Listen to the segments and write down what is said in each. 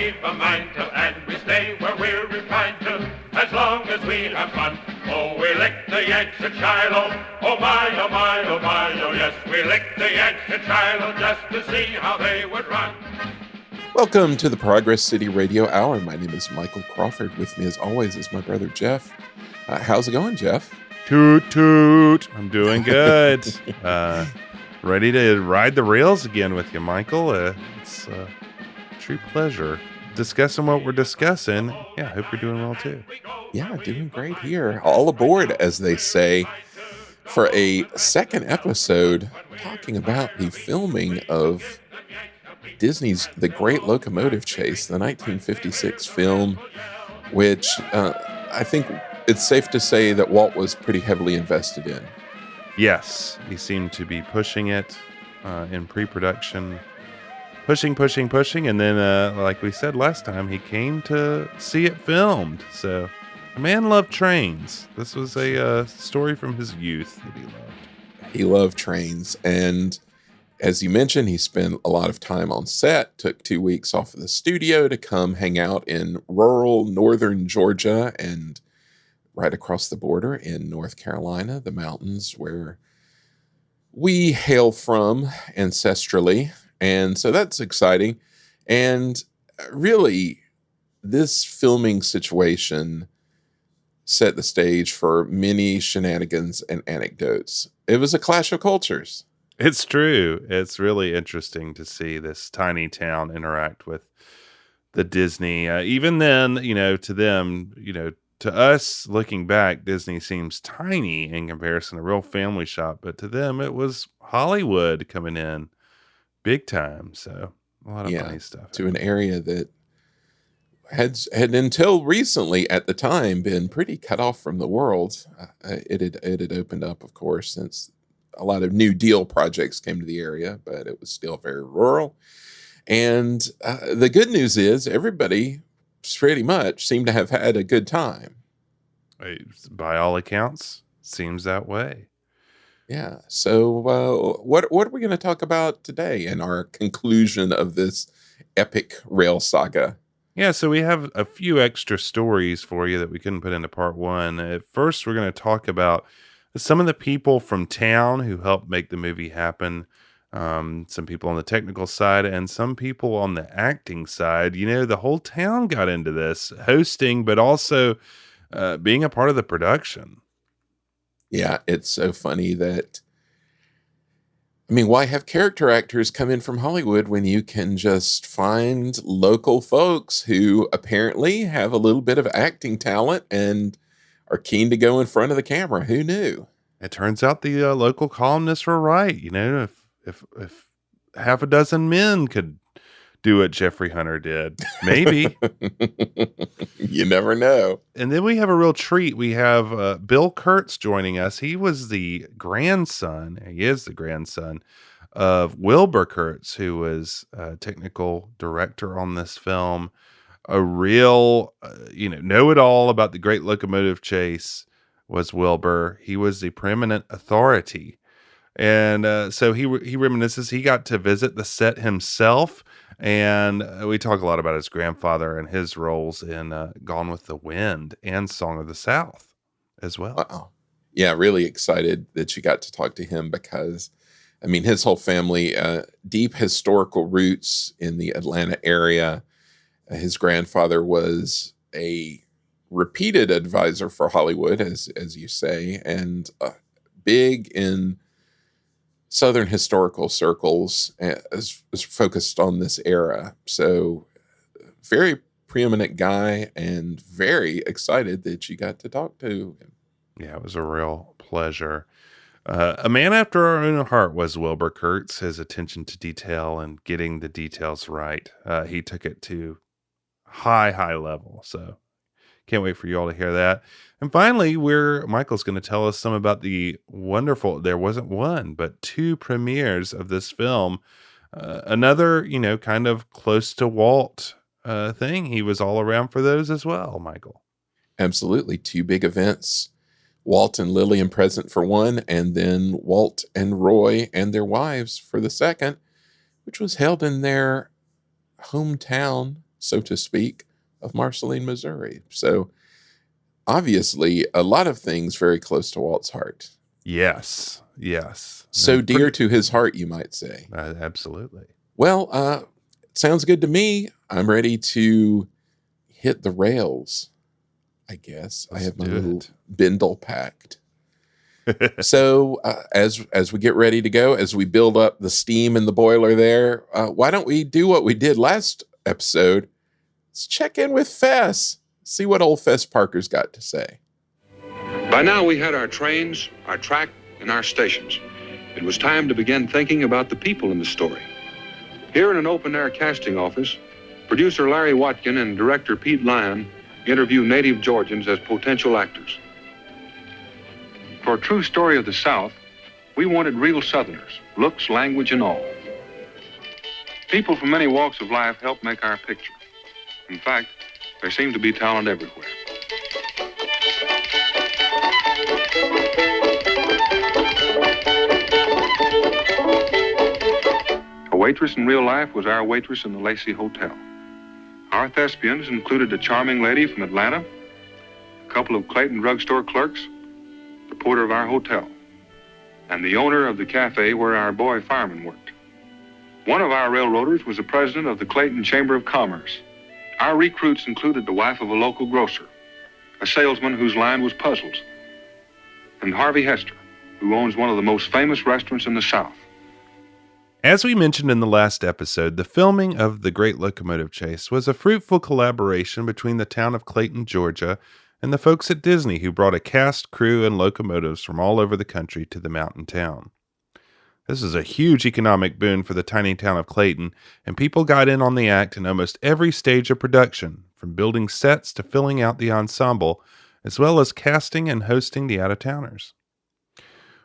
we've a mind to, and we stay where we're inclined to, as long as we have fun. Oh, we lick the Yanks at Shiloh. Oh my, oh my, oh my, oh yes, we lick the Yanks at Shiloh just to see how they would run. Welcome to the Progress City Radio Hour. My name is Michael Crawford. With me, as always, is my brother Jeff. How's it going, Jeff? Toot toot. I'm doing good. Ready to ride the rails again with you, Michael. It's a true pleasure discussing what we're discussing. Yeah, I hope you're doing well too. Yeah, doing great here. All aboard, as they say, for a second episode talking about the filming of Disney's The Great Locomotive Chase, the 1956 film, which I think it's safe to say that Walt was pretty heavily invested in. Yes, he seemed to be pushing it in pre-production, pushing, and then, like we said last time, he came to see it filmed. So, the man loved trains. This was a story from his youth that he loved. He loved trains, and as you mentioned, he spent a lot of time on set, took 2 weeks off of the studio to come hang out in rural northern Georgia and right across the border in North Carolina, the mountains where we hail from ancestrally. And so that's exciting. And really, this filming situation set the stage for many shenanigans and anecdotes. It was a clash of cultures. It's true. It's really interesting to see this tiny town interact with the Disney. Even then, to them, to us, looking back, Disney seems tiny in comparison, a real family shop. But to them, it was Hollywood coming in big time. So a lot of funny stuff. To an area that had until recently, at the time, been pretty cut off from the world. It had opened up, of course, since a lot of New Deal projects came to the area, but it was still very rural. And the good news is everybody pretty much seemed to have had a good time. By all accounts, seems that way. Yeah. So what are we going to talk about today in our conclusion of this epic rail saga? Yeah, so we have a few extra stories for you that we couldn't put into part one. At first, we're going to talk about some of the people from town who helped make the movie happen. Some people on the technical side and some people on the acting side. The whole town got into this, hosting, but also being a part of the production. Yeah, it's so funny that, why have character actors come in from Hollywood when you can just find local folks who apparently have a little bit of acting talent and are keen to go in front of the camera? Who knew? It turns out the local columnists were right. If half a dozen men could do what Jeffrey Hunter did, maybe. You never know. And then we have a real treat. We have Bill Kurtz joining us. He was the grandson. He is the grandson of Wilbur Kurtz, who was technical director on this film. A real, know-it-all about the Great Locomotive Chase was Wilbur. He was the preeminent authority. And so he reminisces. He got to visit the set himself. And we talk a lot about his grandfather and his roles in Gone with the Wind and Song of the South as well. Wow. Yeah, really excited that you got to talk to him because, his whole family, deep historical roots in the Atlanta area. His grandfather was a repeated advisor for Hollywood, as you say, and big in Southern historical circles, is focused on this era. So very preeminent guy and very excited that you got to talk to him. Yeah, it was a real pleasure. A man after our own heart was Wilbur Kurtz. His attention to detail and getting the details right. He took it to high level. So can't wait for you all to hear that. And finally, Michael's going to tell us some about the wonderful, there wasn't one, but two premieres of this film. Another, kind of close to Walt thing. He was all around for those as well, Michael. Absolutely. Two big events. Walt and Lillian present for one, and then Walt and Roy and their wives for the second, which was held in their hometown so to speak, of Marceline, Missouri. So obviously, a lot of things very close to Walt's heart. Yes. Yes. So dear to his heart, you might say. Absolutely. Well, sounds good to me. I'm ready to hit the rails, I guess. I have my little bindle packed. So as we get ready to go, as we build up the steam in the boiler there, why don't we do what we did last episode? Let's check in with Fess. See what old Fess Parker's got to say. By now we had our trains, our track, and our stations. It was time to begin thinking about the people in the story. Here in an open-air casting office, producer Larry Watkin and director Pete Lyon interview native Georgians as potential actors. For a true story of the South, we wanted real Southerners, looks, language, and all. People from many walks of life helped make our picture. In fact, there seemed to be talent everywhere. A waitress in real life was our waitress in the Lacey Hotel. Our thespians included a charming lady from Atlanta, a couple of Clayton drugstore clerks, the porter of our hotel, and the owner of the cafe where our boy fireman worked. One of our railroaders was the president of the Clayton Chamber of Commerce. Our recruits included the wife of a local grocer, a salesman whose line was puzzles, and Harvey Hester, who owns one of the most famous restaurants in the South. As we mentioned in the last episode, the filming of The Great Locomotive Chase was a fruitful collaboration between the town of Clayton, Georgia, and the folks at Disney who brought a cast, crew, and locomotives from all over the country to the mountain town. This is a huge economic boon for the tiny town of Clayton, and people got in on the act in almost every stage of production, from building sets to filling out the ensemble, as well as casting and hosting the out-of-towners.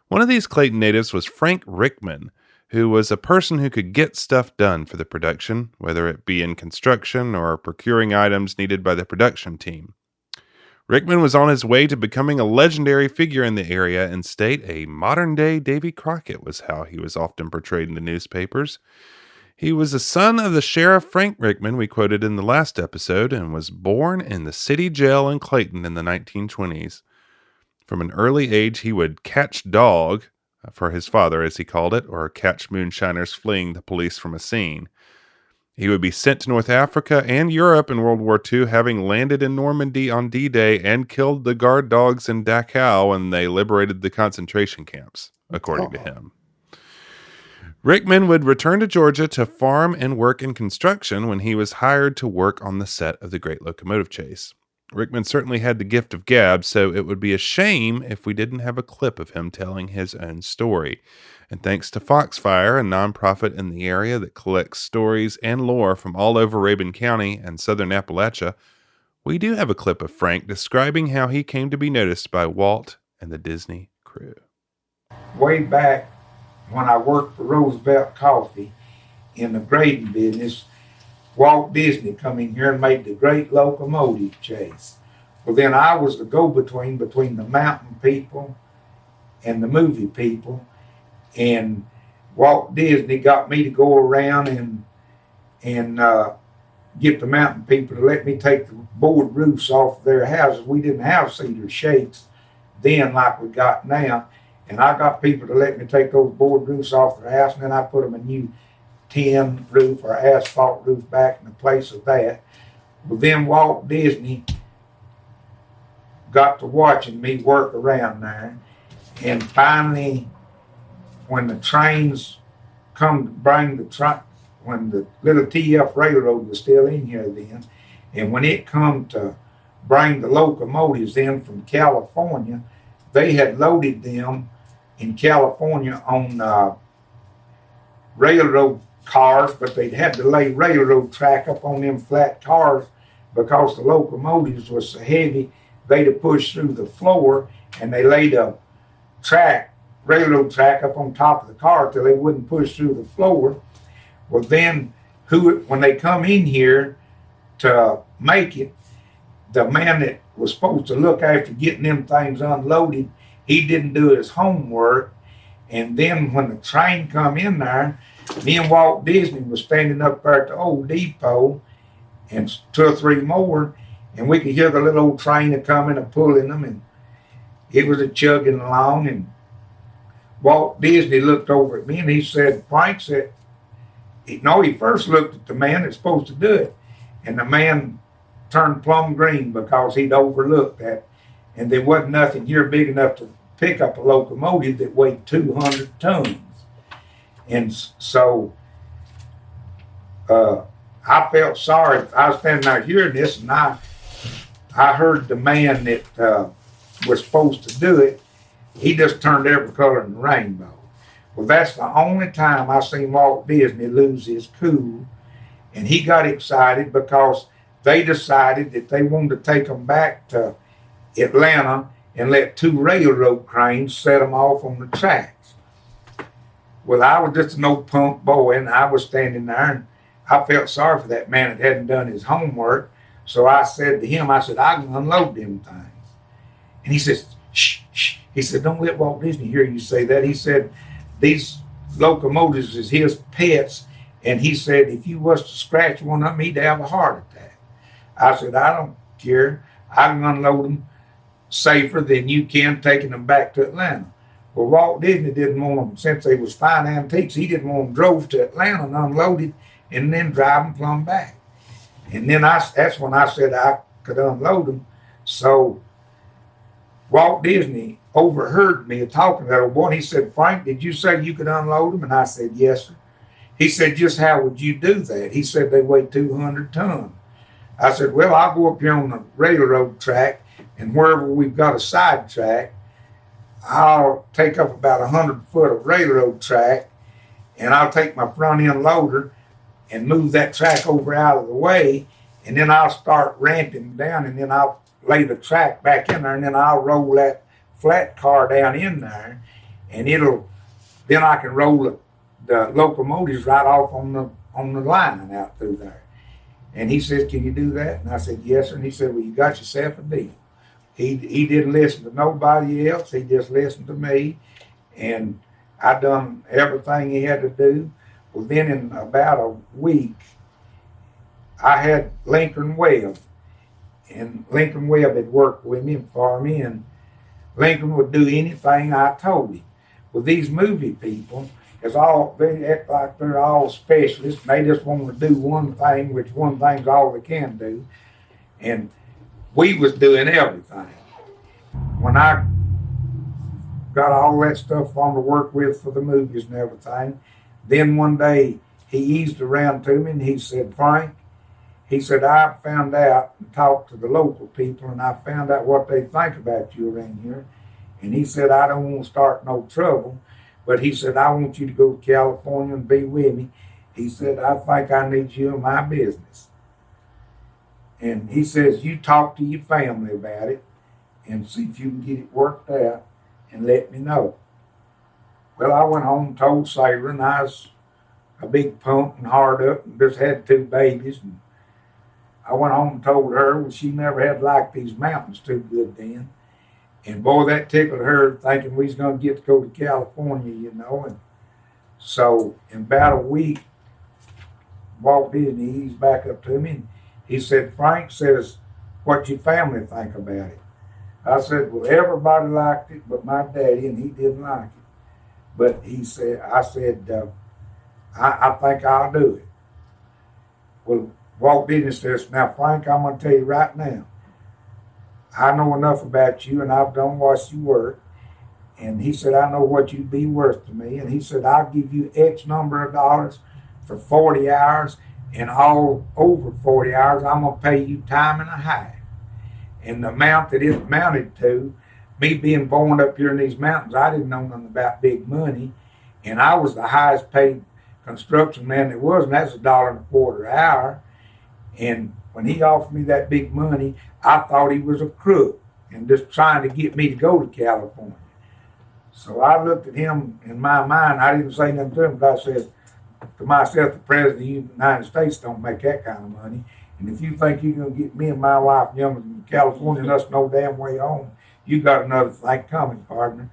One of these Clayton natives was Frank Rickman, who was a person who could get stuff done for the production, whether it be in construction or procuring items needed by the production team. Rickman was on his way to becoming a legendary figure in the area, and state a modern-day Davy Crockett was how he was often portrayed in the newspapers. He was the son of the Sheriff Frank Rickman we quoted in the last episode, and was born in the city jail in Clayton in the 1920s. From an early age, he would catch dog, for his father as he called it, or catch moonshiners fleeing the police from a scene. He would be sent to North Africa and Europe in World War II, having landed in Normandy on D-Day and killed the guard dogs in Dachau when they liberated the concentration camps, according to him. Rickman would return to Georgia to farm and work in construction when he was hired to work on the set of The Great Locomotive Chase. Rickman certainly had the gift of gab, so it would be a shame if we didn't have a clip of him telling his own story. And thanks to Foxfire, a nonprofit in the area that collects stories and lore from all over Rabun County and southern Appalachia, we do have a clip of Frank describing how he came to be noticed by Walt and the Disney crew. Way back when I worked for Roosevelt Coffee in the grading business, Walt Disney come in here and made the Great Locomotive Chase. Well, then I was the go-between between the mountain people and the movie people. And Walt Disney got me to go around and get the mountain people to let me take the board roofs off their houses. We didn't have cedar shakes then like we got now. And I got people to let me take those board roofs off their house, and then I put them a new tin roof or asphalt roof back in the place of that. But then Walt Disney got to watching me work around there. And finally, when the trains come to bring the train, when the little TF Railroad was still in here then, and when it come to bring the locomotives in from California, they had loaded them in California on railroad cars, but they'd had to lay railroad track up on them flat cars because the locomotives were so heavy, they'd have pushed through the floor, and they laid a railroad track up on top of the car till they wouldn't push through the floor. Well, then when they come in here to make it, the man that was supposed to look after getting them things unloaded, he didn't do his homework. And then when the train come in there, me and Walt Disney was standing up there at the old depot, and 2 or 3 more, and we could hear the little old train a coming and pulling them, and it was a chugging along. And Walt Disney looked over at me and he said, Frank said, he first looked at the man that's supposed to do it, and the man turned plum green because he'd overlooked that, and there wasn't nothing here big enough to pick up a locomotive that weighed 200 tons. And so I felt sorry. I was standing out hearing this, and I heard the man that was supposed to do it, he just turned every color in the rainbow. Well, that's the only time I seen Walt Disney lose his cool, and he got excited because they decided that they wanted to take them back to Atlanta and let 2 railroad cranes set them off on the tracks. Well, I was just an old punk boy, and I was standing there, and I felt sorry for that man that hadn't done his homework. So I said to him, I said, I can unload them things. And he says, shh, shh. He said, don't let Walt Disney hear you say that. He said, these locomotives is his pets. And he said, if you was to scratch one of them, he'd have a heart attack. I said, I don't care. I can unload them safer than you can taking them back to Atlanta. Well, Walt Disney didn't want them, since they was fine antiques, he didn't want them drove to Atlanta and unloaded and then drive them plumb back. And then that's when I said I could unload them. So Walt Disney overheard me talking to that old boy, and he said, Frank, did you say you could unload them? And I said, yes, sir. He said, just how would you do that? He said, they weigh 200 tons. I said, well, I'll go up here on the railroad track, and wherever we've got a side track, I'll take up about 100 foot of railroad track, and I'll take my front end loader and move that track over out of the way, and then I'll start ramping down, and then I'll lay the track back in there, and then I'll roll that flat car down in there, and then I can roll the locomotives right off on the line out through there. And he said, can you do that? And I said, yes, sir. And he said, well, you got yourself a deal. He didn't listen to nobody else. He just listened to me, and I done everything he had to do. Well, then in about a week, I had Lincoln Webb, and Lincoln Webb had worked with me and for me, and Lincoln would do anything I told him. Well, these movie people, they act like they're all specialists, and they just want to do one thing, which one thing's all they can do. And we was doing everything. When I got all that stuff on to work with for the movies and everything, then one day he eased around to me and he said, Frank, he said, I found out and talked to the local people, and I found out what they think about you around here. And he said, I don't want to start no trouble, but he said, I want you to go to California and be with me. He said, I think I need you in my business. And he says, you talk to your family about it and see if you can get it worked out and let me know. Well, I went home and told Sarah, and I was a big punk and hard up and just had 2 babies. And I went home and told her, well, she never had liked these mountains too good then. And boy, that tickled her, thinking we was going to get to go to California, you know. And so in about a week, Walt Disney eased back up to me, and he said, Frank says, what'd your family think about it? I said, well, everybody liked it but my daddy, and he didn't like it. But I said, I think I'll do it. Well, Walt Disney says, now, Frank, I'm going to tell you right now, I know enough about you, and I've done watched you work. And he said, I know what you'd be worth to me. And he said, I'll give you X number of dollars for 40 hours, and all over 40 hours, I'm going to pay you time and a half. And the amount that it amounted to, me being born up here in these mountains, I didn't know nothing about big money. And I was the highest paid construction man there was, and that's $1.25 an hour. And when he offered me that big money, I thought he was a crook and just trying to get me to go to California. So I looked at him in my mind. I didn't say nothing to him, but I said to myself, the President of the United States don't make that kind of money. And if you think you're going to get me and my wife younger than California and us no damn way home, you got another thing coming, partner.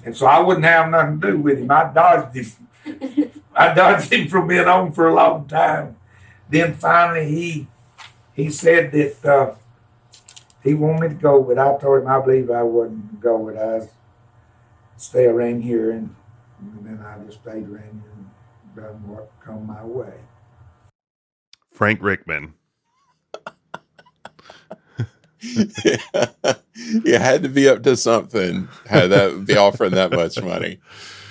And so I wouldn't have nothing to do with him. I dodged him. I dodged him from being home for a long time. Then finally he he said that he wanted me to go, but I told him I believe I wouldn't go. But I stay around here, and then I just stayed around here and done what come my way. Frank Rickman. You had to be up to something. Had that be offering that much money.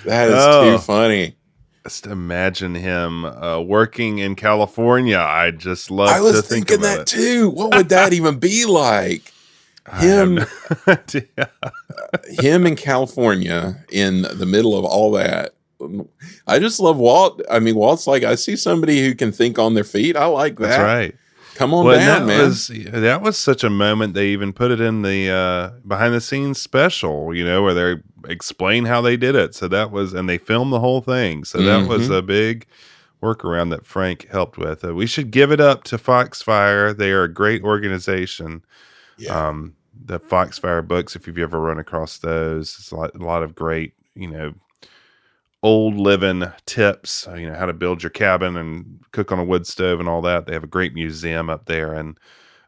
That is too funny. Just imagine him working in California. I just love I was to think thinking about that it. too. What would that even be like? Him, him in California in the middle of all that. I just love Walt. I mean, Walt's like, I see somebody who can think on their feet. I like that. That's right. Come on down, man. That was such a moment. They even put it in the behind the scenes special, where they explain how they did it. So that was, and they filmed the whole thing. So that was a big workaround that Frank helped with. We should give it up to Foxfire. They are a great organization. Yeah. The Foxfire books, if you've ever run across those, it's a lot of great, old living tips, how to build your cabin and cook on a wood stove and all that. They have a great museum up there and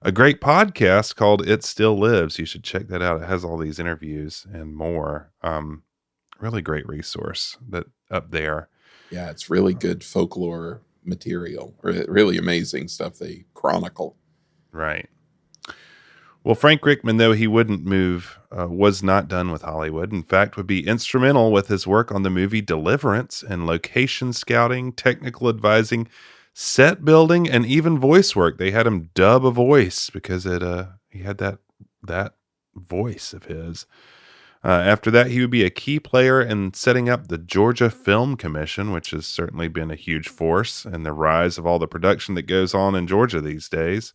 a great podcast called It Still Lives. You should check that out. It has all these interviews and more. Really great resource that up there. Yeah, it's really good folklore material. Really amazing stuff they chronicle. Right. Well, Frank Rickman, though he wouldn't move, was not done with Hollywood. In fact, would be instrumental with his work on the movie Deliverance and location scouting, technical advising, set building, and even voice work. They had him dub a voice because he had that voice of his. After that, he would be a key player in setting up the Georgia Film Commission, which has certainly been a huge force in the rise of all the production that goes on in Georgia these days.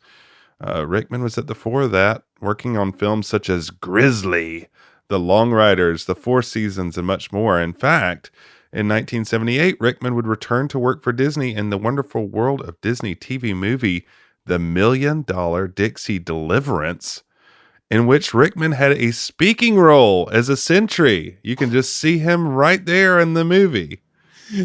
Rickman was at the fore of that, working on films such as Grizzly, The Long Riders, The Four Seasons, and much more. In fact, in 1978, Rickman would return to work for Disney in the Wonderful World of Disney TV movie, The $1 Million Dixie Deliverance, in which Rickman had a speaking role as a sentry. You can just see him right there in the movie.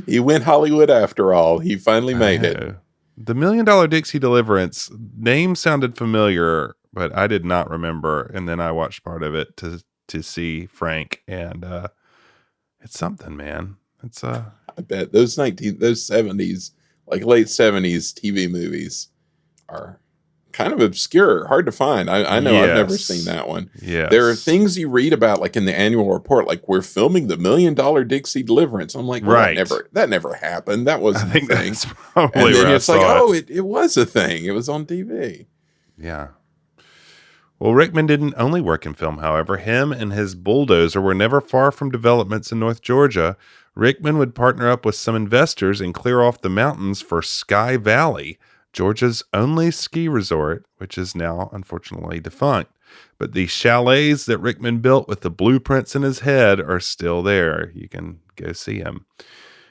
He went Hollywood after all. He finally made it. The $1 Million Dixie Deliverance name sounded familiar, but I did not remember. And then I watched part of it to see Frank, and it's something, man. It's I bet those 70s, like late 70s TV movies are kind of obscure, hard to find. I know I've never seen that one. Yeah, there are things you read about, like in the annual report, like we're filming the $1 Million Dixie Deliverance. I'm like, well, right, that never happened. That wasn't a thing. That's probably and then where it's like, oh, it was a thing. It was on TV. Yeah. Well, Rickman didn't only work in film, however. Him and his bulldozer were never far from developments in North Georgia. Rickman would partner up with some investors and clear off the mountains for Sky Valley, Georgia's only ski resort, which is now unfortunately defunct. But the chalets that Rickman built with the blueprints in his head are still there. You can go see him.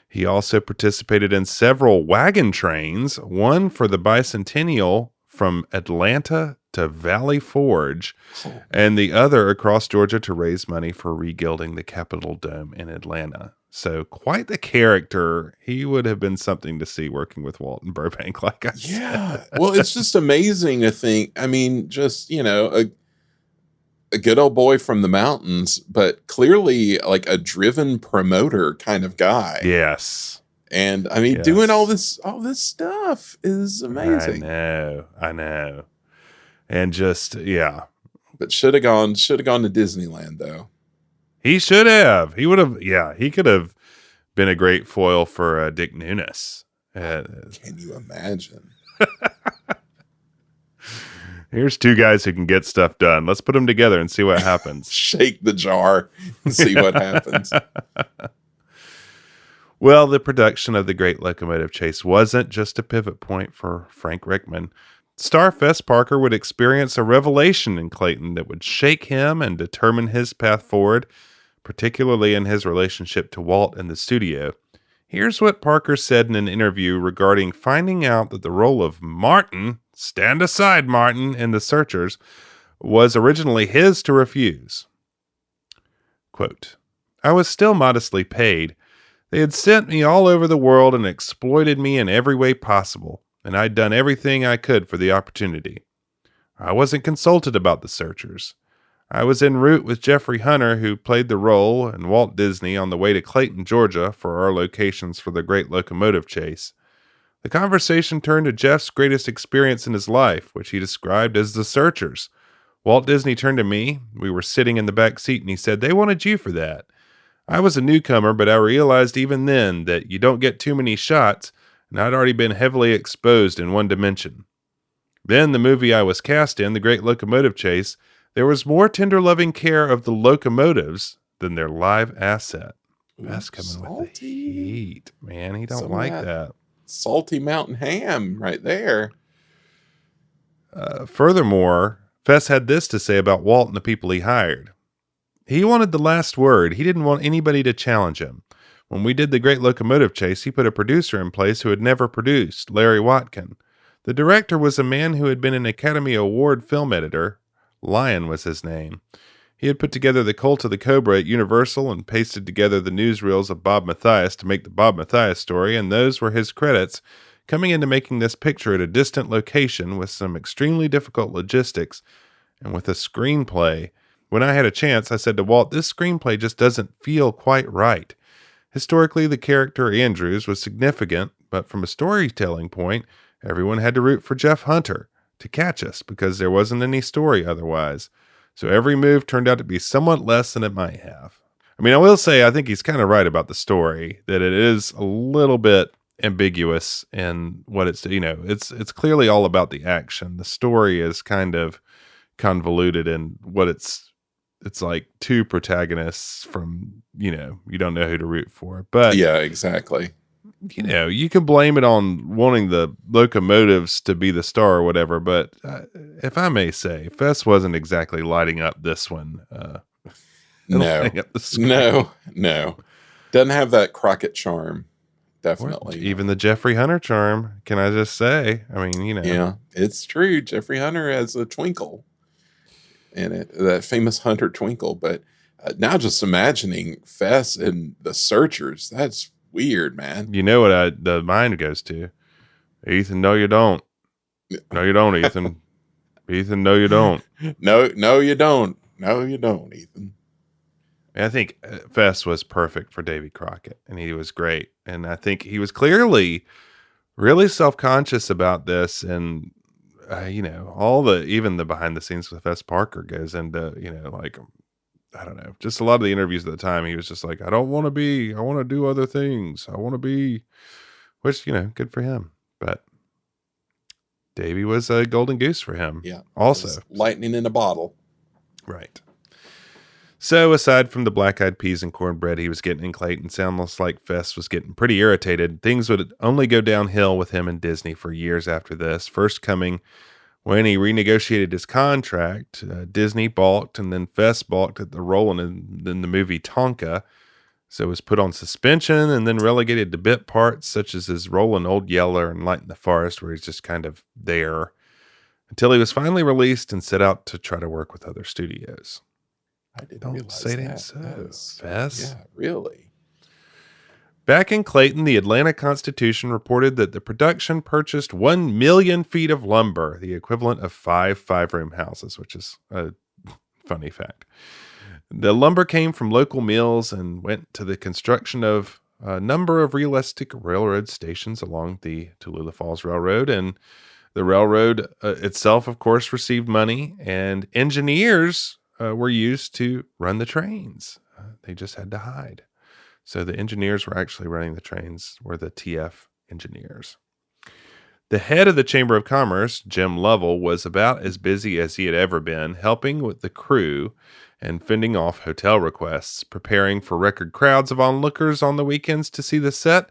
He also participated in several wagon trains, one for the bicentennial from Atlanta to Valley Forge, and the other across Georgia to raise money for regilding the Capitol Dome in Atlanta. So quite the character. He would have been something to see working with Walt and Burbank, like I said. Well, it's just amazing to think. I mean, just, a good old boy from the mountains, but clearly like a driven promoter kind of guy. Yes. And I mean, doing all this stuff is amazing. I know. And just, yeah. But should have gone to Disneyland though. He should have. He would have. Yeah, he could have been a great foil for Dick Nunes. Can you imagine? Here's two guys who can get stuff done. Let's put them together and see what happens. Shake the jar and see what happens. Well, the production of the Great Locomotive Chase wasn't just a pivot point for Frank Rickman. Star Fess Parker would experience a revelation in Clayton that would shake him and determine his path forward, particularly in his relationship to Walt and the studio. Here's what Parker said in an interview regarding finding out that the role of Martin, stand aside Martin, in The Searchers, was originally his to refuse. Quote, I was still modestly paid. They had sent me all over the world and exploited me in every way possible. and I'd done everything I could for the opportunity. I wasn't consulted about the searchers. I was en route with Jeffrey Hunter, who played the role, and Walt Disney on the way to Clayton, Georgia for our locations for the Great Locomotive Chase. The conversation turned to Jeff's greatest experience in his life, which he described as the searchers. Walt Disney turned to me. We were sitting in the back seat, and he said, "They wanted you for that." I was a newcomer, but I realized even then that you don't get too many shots, and I'd already been heavily exposed in one dimension. Then the movie I was cast in, The Great Locomotive Chase, there was more tender loving care of the locomotives than their live asset. That's coming with the heat, man. He don't like that. Salty mountain ham right there. Furthermore, Fess had this to say about Walt and the people he hired. He wanted the last word. He didn't want anybody to challenge him. When we did The Great Locomotive Chase, he put a producer in place who had never produced, Larry Watkin. The director was a man who had been an Academy Award film editor. Lyon was his name. He had put together The Cult of the Cobra at Universal and pasted together the newsreels of Bob Mathias to make the Bob Mathias story, and those were his credits, coming into making this picture at a distant location with some extremely difficult logistics and with a screenplay. When I had a chance, I said to Walt, "This screenplay just doesn't feel quite right." Historically, the character Andrews was significant, but from a storytelling point, everyone had to root for Jeff Hunter to catch us because there wasn't any story otherwise. So every move turned out to be somewhat less than it might have. I mean, I will say I think he's kind of right about the story, that it is a little bit ambiguous in what it's, it's clearly all about the action. The story is kind of convoluted in what it's like two protagonists from, you don't know who to root for. But yeah, exactly. You can blame it on wanting the locomotives to be the star or whatever, but if I may say, Fess wasn't exactly lighting up this one. No. Doesn't have that Crockett charm, definitely. Or even the Jeffrey Hunter charm, can I just say? I mean, Yeah, it's true. Jeffrey Hunter has a twinkle in it, that famous Hunter twinkle. But now just imagining Fess and the searchers, that's weird, man. You know what the mind goes to? Ethan, no, you don't. No, you don't, Ethan. Ethan, no, you don't. No, you don't. No, you don't, Ethan. I think Fess was perfect for Davy Crockett, and he was great. And I think he was clearly really self-conscious about this. And, even the behind the scenes with Fess Parker goes into, I don't know, just a lot of the interviews at the time, he was just like, I want to do other things. I want to be, which, good for him. But Davy was a golden goose for him. Yeah. Also. Lightning in a bottle. Right. So aside from the black-eyed peas and cornbread he was getting in Clayton, sounds like Fess was getting pretty irritated. Things would only go downhill with him and Disney for years after this. First coming when he renegotiated his contract, Disney balked, and then Fess balked at the role in the movie Tonka. So was put on suspension and then relegated to bit parts, such as his role in Old Yeller and Light in the Forest, where he's just kind of there, until he was finally released and set out to try to work with other studios. I didn't realize that. Fess. Yeah, really. Back in Clayton, the Atlanta Constitution reported that the production purchased 1 million feet of lumber, the equivalent of 5 five-room houses, which is a funny fact. The lumber came from local mills and went to the construction of a number of realistic railroad stations along the Tallulah Falls Railroad, and the railroad itself, of course, received money, and engineers were used to run the trains. They just had to hide. So the engineers were actually running the trains, were the TF engineers. The head of the Chamber of Commerce, Jim Lovell, was about as busy as he had ever been, helping with the crew and fending off hotel requests, preparing for record crowds of onlookers on the weekends to see the set,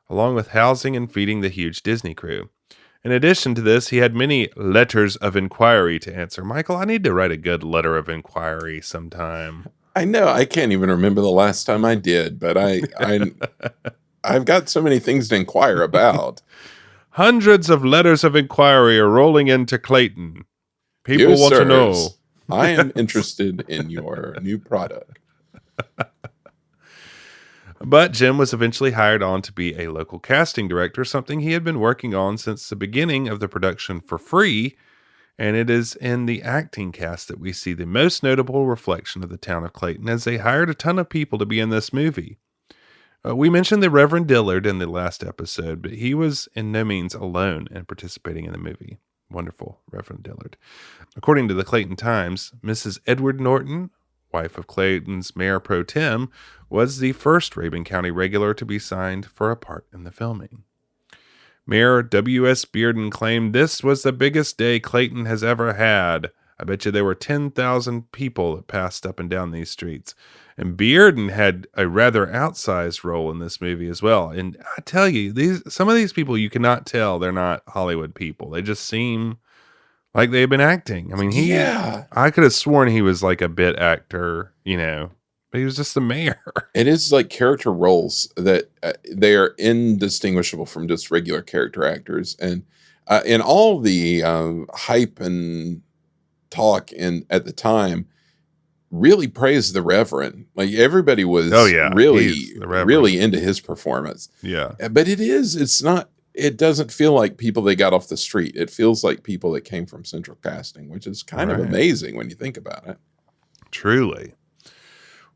along with housing and feeding the huge Disney crew. In addition to this, he had many letters of inquiry to answer. Michael, I need to write a good letter of inquiry sometime. I know. I can't even remember the last time I did, but I've got so many things to inquire about. Hundreds of letters of inquiry are rolling into Clayton. People want to know. I am interested in your new product. But Jim was eventually hired on to be a local casting director, something he had been working on since the beginning of the production for free. And it is in the acting cast that we see the most notable reflection of the town of Clayton, as they hired a ton of people to be in this movie. We mentioned the Reverend Dillard in the last episode, but he was in no means alone in participating in the movie. Wonderful, Reverend Dillard. According to the Clayton Times, Mrs. Edward Norton, wife of Clayton's Mayor Pro Tem, was the first Rabun County regular to be signed for a part in the filming. Mayor W.S. Bearden claimed this was the biggest day Clayton has ever had. I bet you there were 10,000 people that passed up and down these streets. And Bearden had a rather outsized role in this movie as well. And I tell you, some of these people, you cannot tell they're not Hollywood people. They just seem like they've been acting. I mean, I could have sworn he was like a bit actor, but he was just the mayor. It is like character roles that they are indistinguishable from just regular character actors. And in all the hype and talk at the time, really praised the Reverend. Like everybody was really into his performance. Yeah. But it doesn't feel like people that got off the street. It feels like people that came from central casting, which is kind of amazing when you think about it. Truly.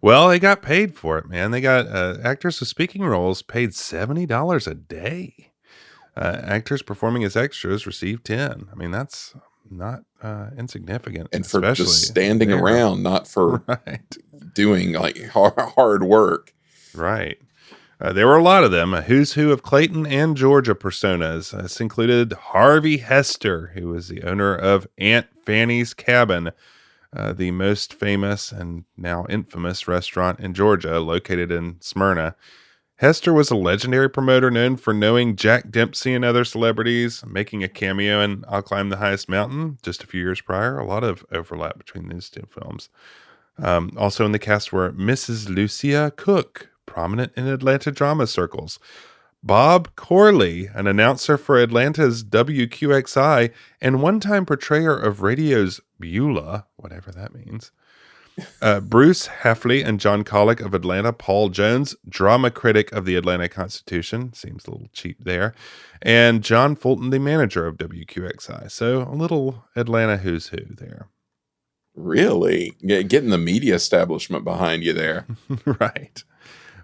Well, they got paid for it, man. They got actors with speaking roles paid $70 a day. Actors performing as extras received $10. I mean, that's not insignificant. And for just standing around, not for doing like hard work. Right. There were a lot of them, a who's who of Clayton and Georgia personas. This included Harvey Hester, who was the owner of Aunt Fanny's Cabin, the most famous and now infamous restaurant in Georgia, located in Smyrna. Hester was a legendary promoter known for knowing Jack Dempsey and other celebrities, making a cameo in I'll Climb the Highest Mountain just a few years prior. A lot of overlap between these two films. Also in the cast were Mrs. Lucia Cook, prominent in Atlanta drama circles, Bob Corley, an announcer for Atlanta's WQXI and one-time portrayer of radio's Beulah, whatever that means, Bruce Heffley and John Colick of Atlanta, Paul Jones, drama critic of the Atlanta Constitution, seems a little cheap there, and John Fulton, the manager of WQXI. So a little Atlanta who's who there. Really? Getting the media establishment behind you there. Right.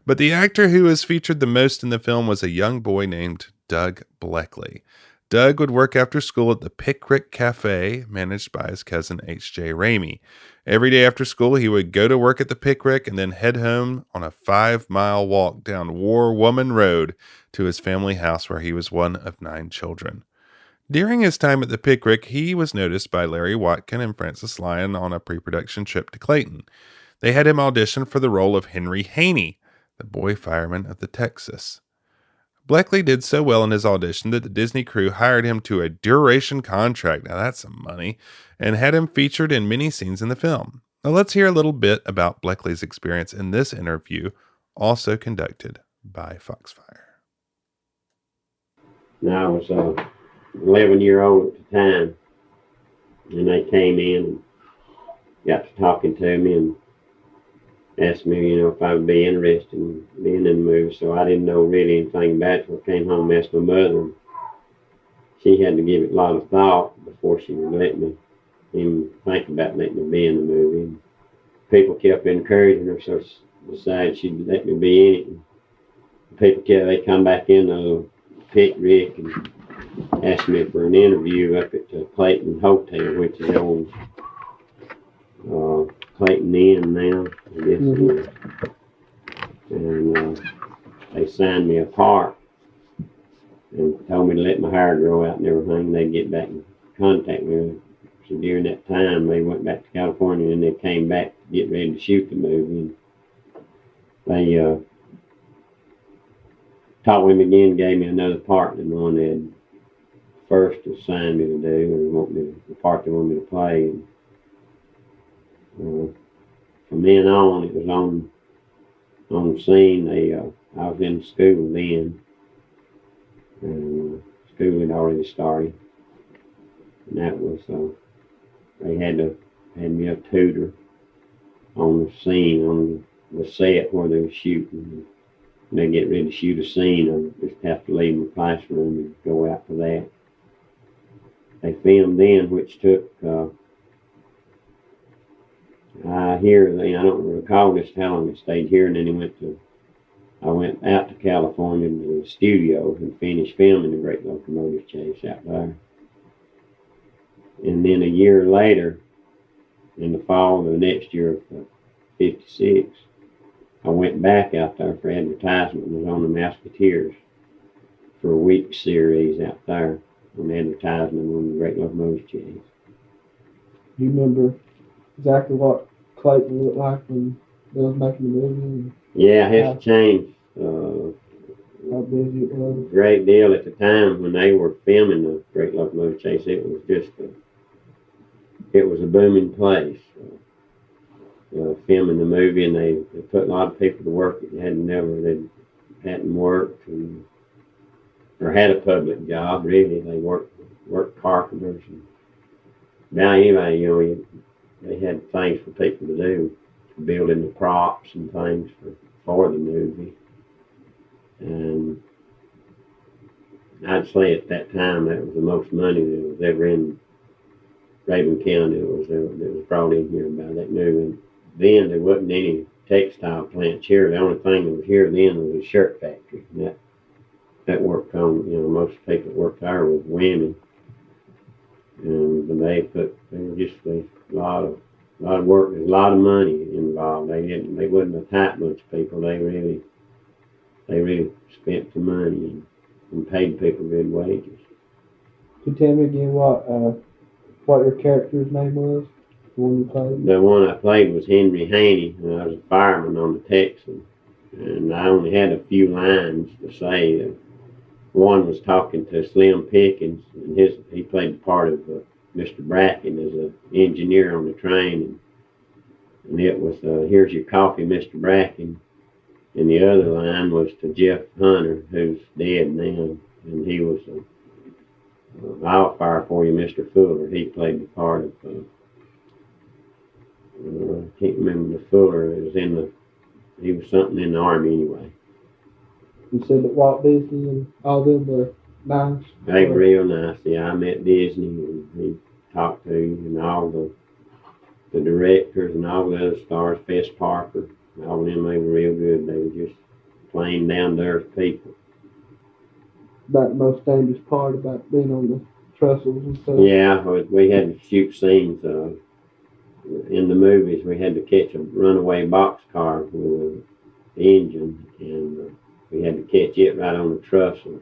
But the actor who was featured the most in the film was a young boy named Doug Bleckley. Doug would work after school at the Pickrick Cafe, managed by his cousin H.J. Ramey. Every day after school, he would go to work at the Pickrick and then head home on a 5-mile walk down War Woman Road to his family house where he was one of 9 children. During his time at the Pickrick, he was noticed by Larry Watkin and Francis Lyon on a pre-production trip to Clayton. They had him audition for the role of Henry Haney, the boy fireman of the Texas. Bleckley did so well in his audition that the Disney crew hired him to a duration contract, now that's some money, and had him featured in many scenes in the film. Now let's hear a little bit about Bleckley's experience in this interview, also conducted by Foxfire. Now I was 11-year-old at the time, and they came in and got to talking to me and asked me, if I would be interested in being in the movie. So I didn't know really anything about it. So I came home and asked my mother. And she had to give it a lot of thought before she would let me even think about letting me be in the movie. And people kept encouraging her, so she decided she'd let me be in it. And they come back in the Pickrick and asked me for an interview up at the Clayton Hotel, which is the old Clayton Inn now, I guess. Mm-hmm. And they signed me a part and told me to let my hair grow out and everything. They'd get back in contact with me. So during that time, they went back to California and they came back to get ready to shoot the movie. And they talked with me again, gave me another part than one they had first assigned me to do, or the part they wanted me to play. And, from then on, it was on the scene. I was in school then, and school had already started. And that was they had me a tutor on the scene, on the set where they were shooting. they get ready to shoot a scene, I just have to leave my classroom and go out for that. They filmed then, which took, I don't recall just how long I stayed here, and then I went out to California to the studio and finished filming the Great Locomotive Chase out there. And then a year later, in the fall of the next year of 56, I went back out there for advertisement and was on the Musketeers for a week series out there on advertisement on the Great Locomotive Chase. Do you remember exactly what Clayton looked like when they was making the movie? Yeah, it has changed How busy it was? a great deal at the time when they were filming the Great Locomotive Chase. It was just it was a booming place. Filming the movie, and they put a lot of people to work that hadn't worked or had a public job. Really, they worked carpenters. And now, anyway, they had things for people to do, building the props and things for the movie. And I'd say at that time that was the most money that was ever in Raven County that was brought in here by that movie. Then there wasn't any textile plants here. The only thing that was here then was a shirt factory. And that worked on, most people that worked there was women. And they were just a lot of work. There's a lot of money involved. They wasn't a tight bunch of people. They really spent the money and paid people good wages. Could you tell me again what your character's name was? The one you played? The one I played was Henry Haney, and I was a fireman on the Texan. And I only had a few lines to say. One was talking to Slim Pickens, and he played the part of Mr. Bracken as an engineer on the train. And it was, "Here's your coffee, Mr. Bracken." And the other line was to Jeff Hunter, who's dead now, and he was, "I'll fire for you, Mr. Fuller." He played the part of, I can't remember the Fuller. He was something in the Army anyway. You said that Walt Disney and all them were nice. They were real nice. Yeah, I met Disney, and he talked to you, and all the directors and all the other stars, Fess Parker, all of them, they were real good. They were just plain down-to-earth people. About the most dangerous part about being on the trestles and stuff. Yeah, we had to shoot scenes in the movies. We had to catch a runaway boxcar with an engine, and we had to catch it right on the trestle.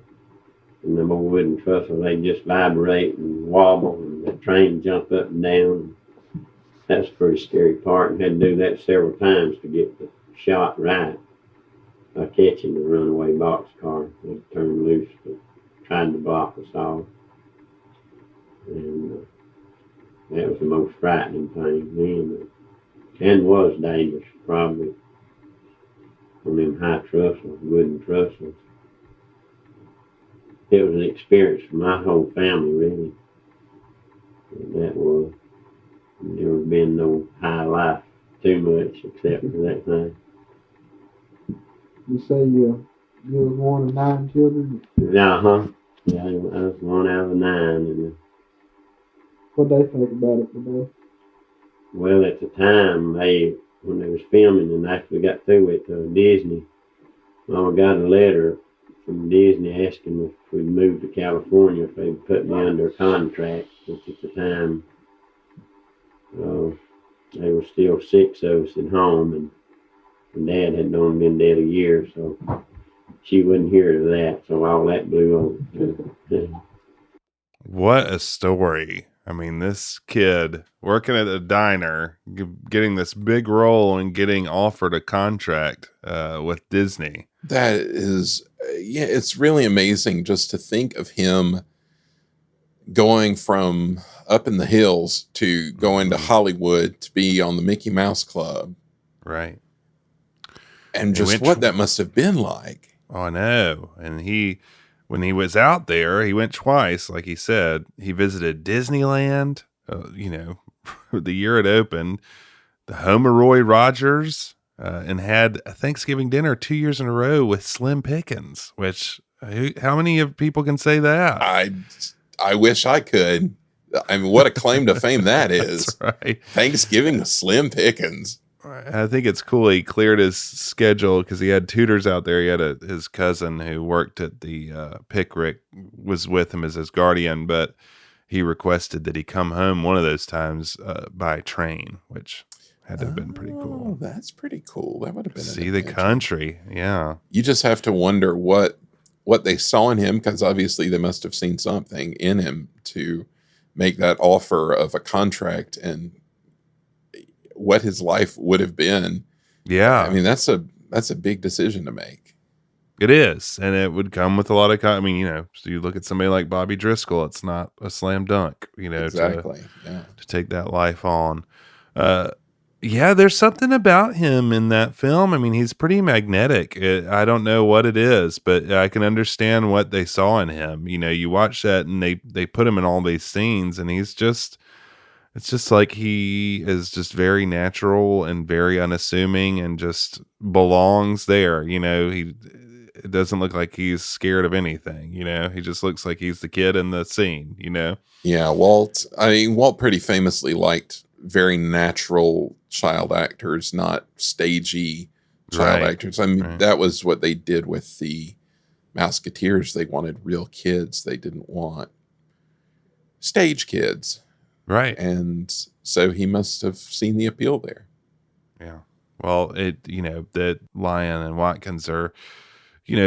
And the old wooden trestle, they just vibrate and wobble, and the train jump up and down. That's a pretty scary part, and had to do that several times to get the shot right by catching the runaway boxcar that turned loose, trying to block us all. And that was the most frightening thing then, and was dangerous, probably, on them high trestles, wooden trestles. It was an experience for my whole family, really. And that was. Never been no high life too much except for that thing. You say you was one of 9 children? Yeah, Yeah, I was one out of 9. And, what they think about it today? well, at the time, when they was filming and after we got through with Disney, Mama got a letter from Disney asking if we'd move to California, if they'd put me under contract, which at the time, there were still 6 of us at home, and Dad had only been dead a year, so she wouldn't hear of that, so all that blew over. What a story. I mean, this kid working at a diner, getting this big role and getting offered a contract with Disney. That is, it's really amazing just to think of him going from up in the hills to going to Hollywood to be on the Mickey Mouse Club. Right. And just what that must have been like. Oh, I know. And when he was out there, he went twice, like he said. He visited Disneyland, the year it opened, the home of Roy Rogers, and had a Thanksgiving dinner 2 years in a row with Slim Pickens, which how many of people can say that? I wish I could. I mean, what a claim to fame that is. That's right. Thanksgiving with Slim Pickens. I think it's cool he cleared his schedule because he had tutors out there. He had his cousin who worked at the Pickrick was with him as his guardian, but he requested that he come home one of those times by train, which had to have been pretty cool. That's pretty cool. That would have been See the country. Yeah. You just have to wonder what they saw in him, because obviously they must have seen something in him to make that offer of a contract, and what his life would have been. Yeah. I mean, that's a big decision to make. It is. And it would come with a lot of, I mean, so you look at somebody like Bobby Driscoll, it's not a slam dunk, Exactly. to take that life on. Yeah, there's something about him in that film. I mean, he's pretty magnetic. I don't know what it is, but I can understand what they saw in him. You watch that and they put him in all these scenes, and it's just like he is just very natural and very unassuming and just belongs there. It doesn't look like he's scared of anything. He just looks like he's the kid in the scene, Yeah, Walt pretty famously liked very natural child actors, not stagey child actors. I mean, that was what they did with the Mouseketeers. They wanted real kids. They didn't want stage kids. Right. And so he must have seen the appeal there. Yeah. Well, that Lyon and Watkins are,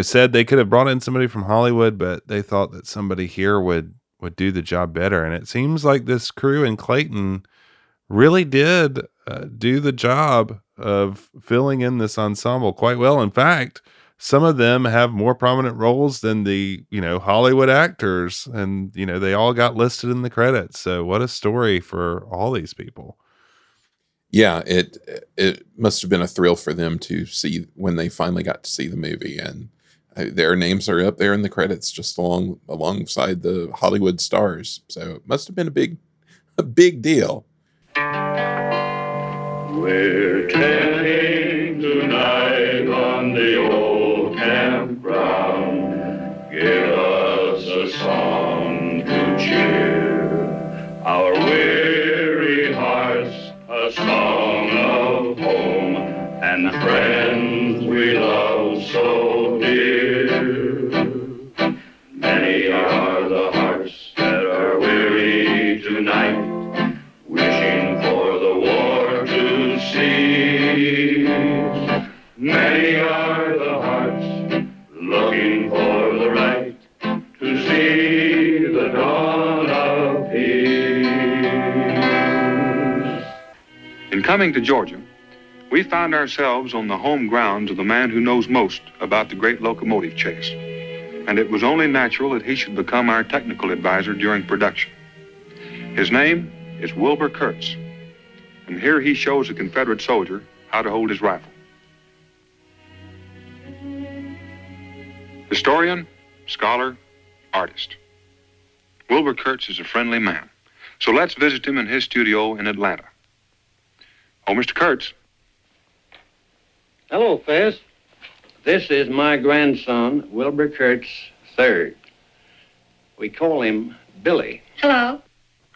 said they could have brought in somebody from Hollywood, but they thought that somebody here would do the job better. And it seems like this crew in Clayton really did do the job of filling in this ensemble quite well. In fact, some of them have more prominent roles than the, Hollywood actors, and, they all got listed in the credits. So what a story for all these people. Yeah, it must have been a thrill for them to see when they finally got to see the movie, and their names are up there in the credits just alongside the Hollywood stars. So it must have been a big deal. We're tenting tonight on the old campground. Give us a song to cheer our weary hearts, a song of home and friends we love so dear. Many are the hearts that are weary tonight, wishing for the war to cease. Many are the hearts looking for the right to see the dawn of peace. In coming to Georgia, we found ourselves on the home grounds of the man who knows most about the Great Locomotive Chase, and it was only natural that he should become our technical advisor during production. His name is Wilbur Kurtz, and here he shows a Confederate soldier how to hold his rifle. Historian, scholar, artist. Wilbur Kurtz is a friendly man, so let's visit him in his studio in Atlanta. Oh, Mr. Kurtz. Hello, Fess. This is my grandson, Wilbur Kurtz III. We call him Billy. Hello.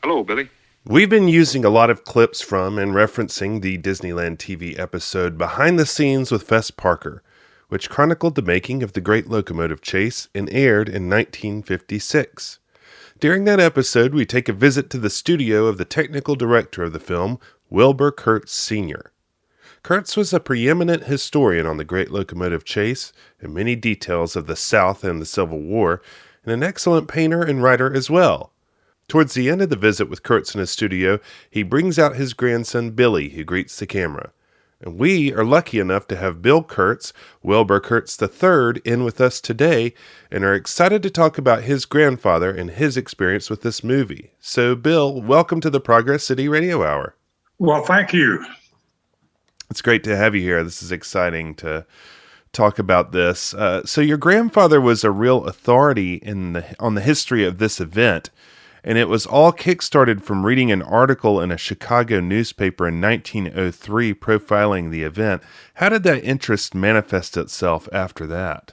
Hello, Billy. We've been using a lot of clips from and referencing the Disneyland TV episode Behind the Scenes with Fess Parker, which chronicled the making of the Great Locomotive Chase and aired in 1956. During that episode, we take a visit to the studio of the technical director of the film, Wilbur Kurtz Sr. Kurtz was a preeminent historian on the Great Locomotive Chase and many details of the South and the Civil War, and an excellent painter and writer as well. Towards the end of the visit with Kurtz in his studio, he brings out his grandson Billy, who greets the camera. And we are lucky enough to have Bill Kurtz, Wilbur Kurtz III, in with us today, and are excited to talk about his grandfather and his experience with this movie. So, Bill, welcome to the Progress City Radio Hour. Well, thank you. It's great to have you here. This is exciting to talk about this. So your grandfather was a real authority on the history of this event, And it was all kickstarted from reading an article in a Chicago newspaper in 1903 profiling the event. How did that interest manifest itself after that?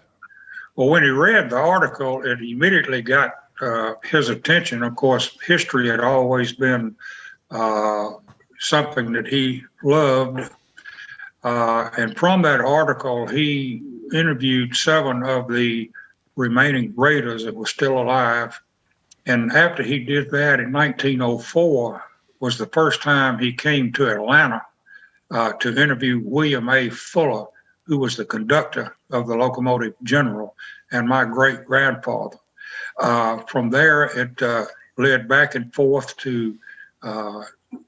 Well, when he read the article, it immediately got his attention. Of course, history had always been something that he loved. And from that article, he interviewed 7 of the remaining Raiders that were still alive. And after he did that in 1904 was the first time he came to Atlanta to interview William A. Fuller, who was the conductor of the Locomotive General and my great-grandfather. From there, it led back and forth to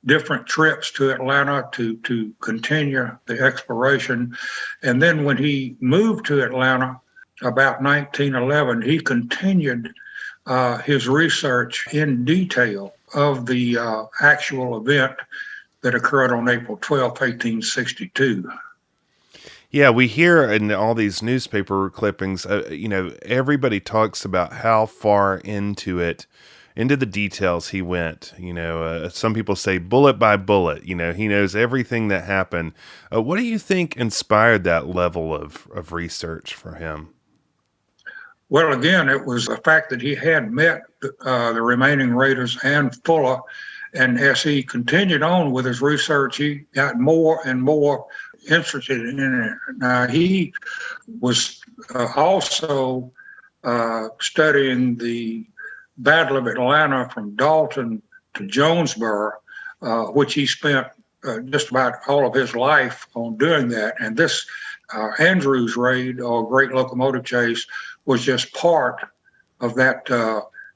different trips to Atlanta to continue the exploration. And then when he moved to Atlanta about 1911, he continued his research in detail of the actual event that occurred on April 12, 1862. Yeah, we hear in all these newspaper clippings, everybody talks about how far into the details he went. Some people say bullet by bullet. He knows everything that happened. What do you think inspired that level of research for him? Well, again, it was the fact that he had met the remaining Raiders and Fuller. And as he continued on with his research, he got more and more interested in it. Now, he was also studying the Battle of Atlanta from Dalton to Jonesboro, which he spent just about all of his life on doing that. And this Andrews raid, or Great Locomotive Chase, was just part of that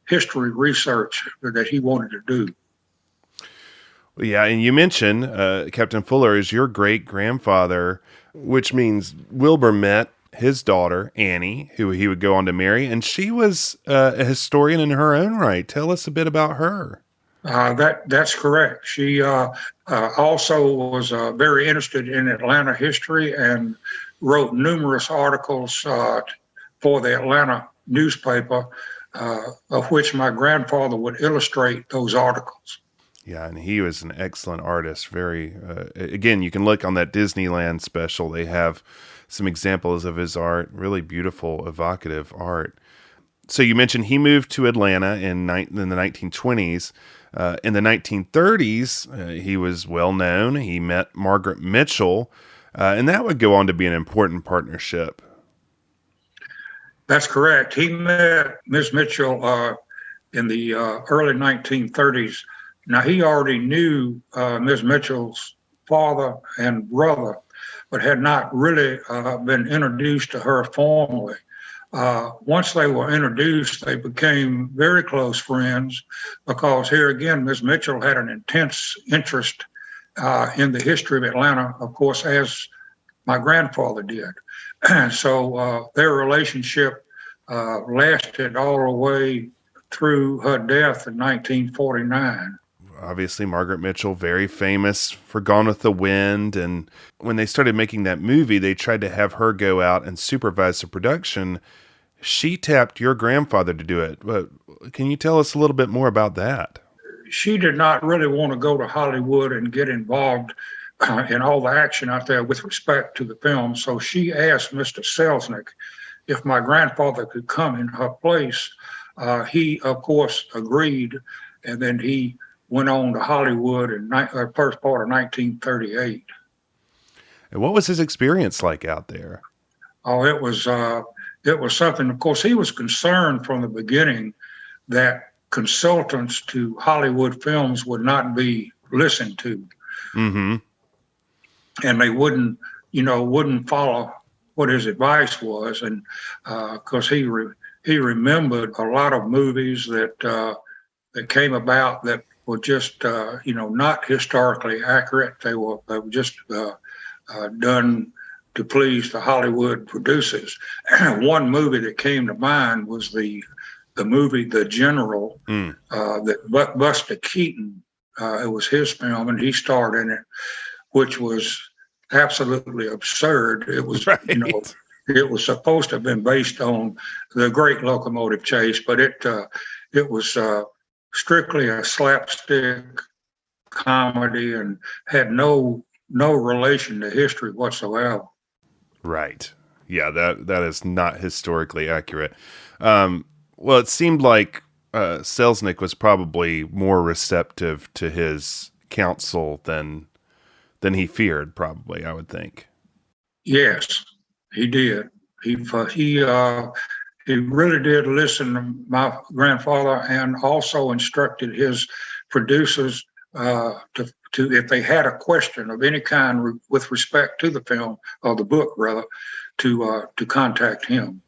history research that he wanted to do. Well, yeah, and you mentioned Captain Fuller is your great-grandfather, which means Wilbur met his daughter, Annie, who he would go on to marry, and she was a historian in her own right. Tell us a bit about her. That's correct. She also was very interested in Atlanta history and wrote numerous articles for the Atlanta newspaper, of which my grandfather would illustrate those articles. Yeah, and he was an excellent artist. Very, again, you can look on that Disneyland special. They have some examples of his art, really beautiful, evocative art. So you mentioned he moved to Atlanta in the 1920s. In the 1930s, he was well known. He met Margaret Mitchell, and that would go on to be an important partnership. That's correct. He met Miss Mitchell in the early 1930s. Now, he already knew Miss Mitchell's father and brother, but had not really been introduced to her formally. Once they were introduced, they became very close friends because here again, Miss Mitchell had an intense interest in the history of Atlanta, of course, as my grandfather did. So their relationship lasted all the way through her death in 1949. Obviously, Margaret Mitchell, very famous for Gone with the Wind. And when they started making that movie, they tried to have her go out and supervise the production. She tapped your grandfather to do it. But can you tell us a little bit more about that? She did not really want to go to Hollywood and get involved in all the action out there with respect to the film. So she asked Mr. Selznick if my grandfather could come in her place. He, of course, agreed. And then he went on to Hollywood in the first part of 1938. And what was his experience like out there? Oh, it was something. Of course, he was concerned from the beginning that consultants to Hollywood films would not be listened to. Mm-hmm. And they wouldn't follow what his advice was. And because he remembered a lot of movies that came about that were just, not historically accurate. They were just done to please the Hollywood producers. One movie that came to mind was the movie The General, that Buster Keaton, it was his film, and he starred in it, which was absolutely absurd. It was, right. It was supposed to have been based on the Great Locomotive Chase, but it was strictly a slapstick comedy and had no relation to history whatsoever. Right. Yeah, that is not historically accurate. Well, it seemed like Selznick was probably more receptive to his counsel than he feared. Probably, I would think. Yes, he did. He really did listen to my grandfather, and also instructed his producers to if they had a question of any kind with respect to the film or the book, rather, to contact him.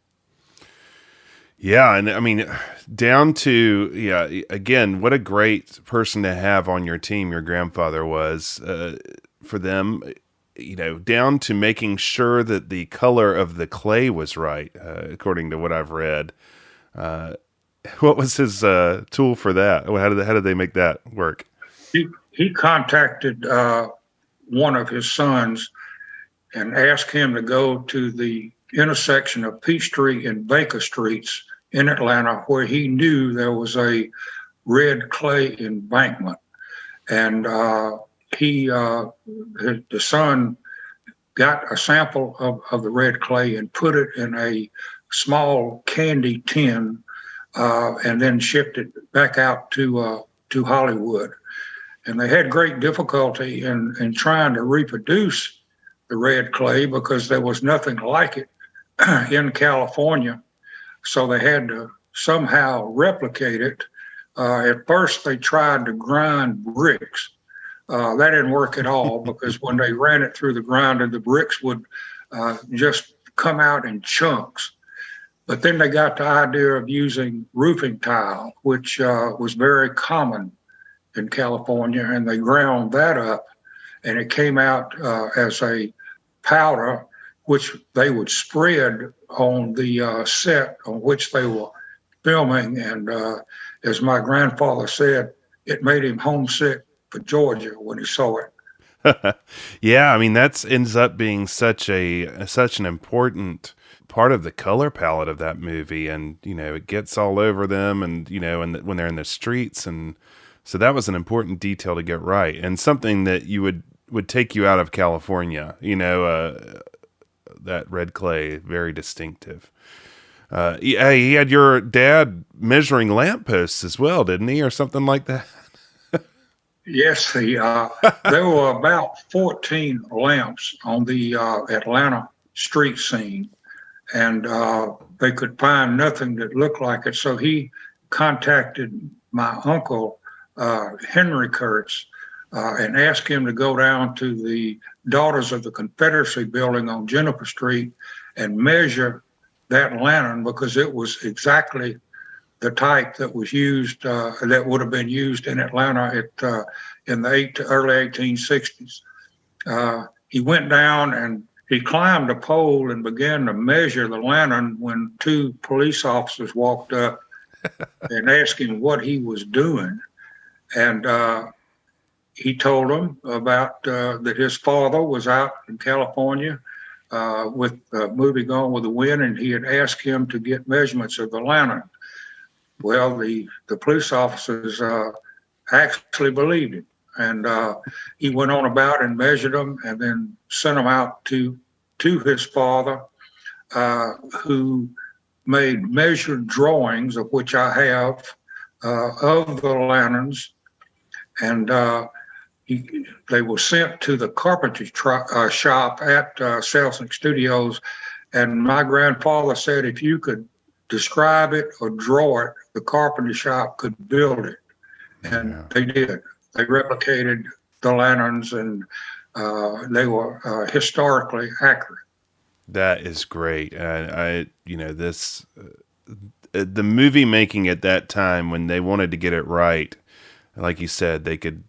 Yeah, and I mean, down to again, what a great person to have on your team. Your grandfather was for them. Down to making sure that the color of the clay was right, according to what I've read. What was his tool for that? How did they make that work? He contacted one of his sons and asked him to go to the intersection of Peachtree and Baker Streets in Atlanta, where he knew there was a red clay embankment. And the son got a sample of the red clay and put it in a small candy tin, and then shipped it back out to Hollywood. And they had great difficulty in trying to reproduce the red clay because there was nothing like it in California. So they had to somehow replicate it. At first, they tried to grind bricks. That didn't work at all because when they ran it through the grinder, the bricks would just come out in chunks. But then they got the idea of using roofing tile, which was very common in California, and they ground that up, and it came out as a powder, which they would spread on the set on which they were filming. And as my grandfather said, it made him homesick for Georgia when he saw it. Yeah, I mean that ends up being such an important part of the color palette of that movie, and it gets all over them, and and when they're in the streets, and so that was an important detail to get right, and something that you would take you out of California. That red clay, very distinctive. He had your dad measuring lampposts as well, didn't he, or something like that? Yes, there were about 14 lamps on the Atlanta street scene, and they could find nothing that looked like it. So he contacted my uncle, Henry Kurtz, and asked him to go down to the Daughters of the Confederacy building on Jennifer Street and measure that lantern, because it was exactly the type that was used, that would have been used in Atlanta in the early 1860s. He went down and he climbed a pole and began to measure the lantern when two police officers walked up and asked him what he was doing. And he told them about that his father was out in California with the movie Gone with the Wind, and he had asked him to get measurements of the lantern. Well, the police officers actually believed him, and he went on about and measured them, and then sent them out to his father, who made measured drawings, of which I have, of the lanterns, and they were sent to the carpentry shop at Selznick Studios, and my grandfather said if you could describe it or draw it, the carpentry shop could build it. And They did. They replicated the lanterns, and they were historically accurate. That is great. This the movie making at that time, when they wanted to get it right, like you said, they could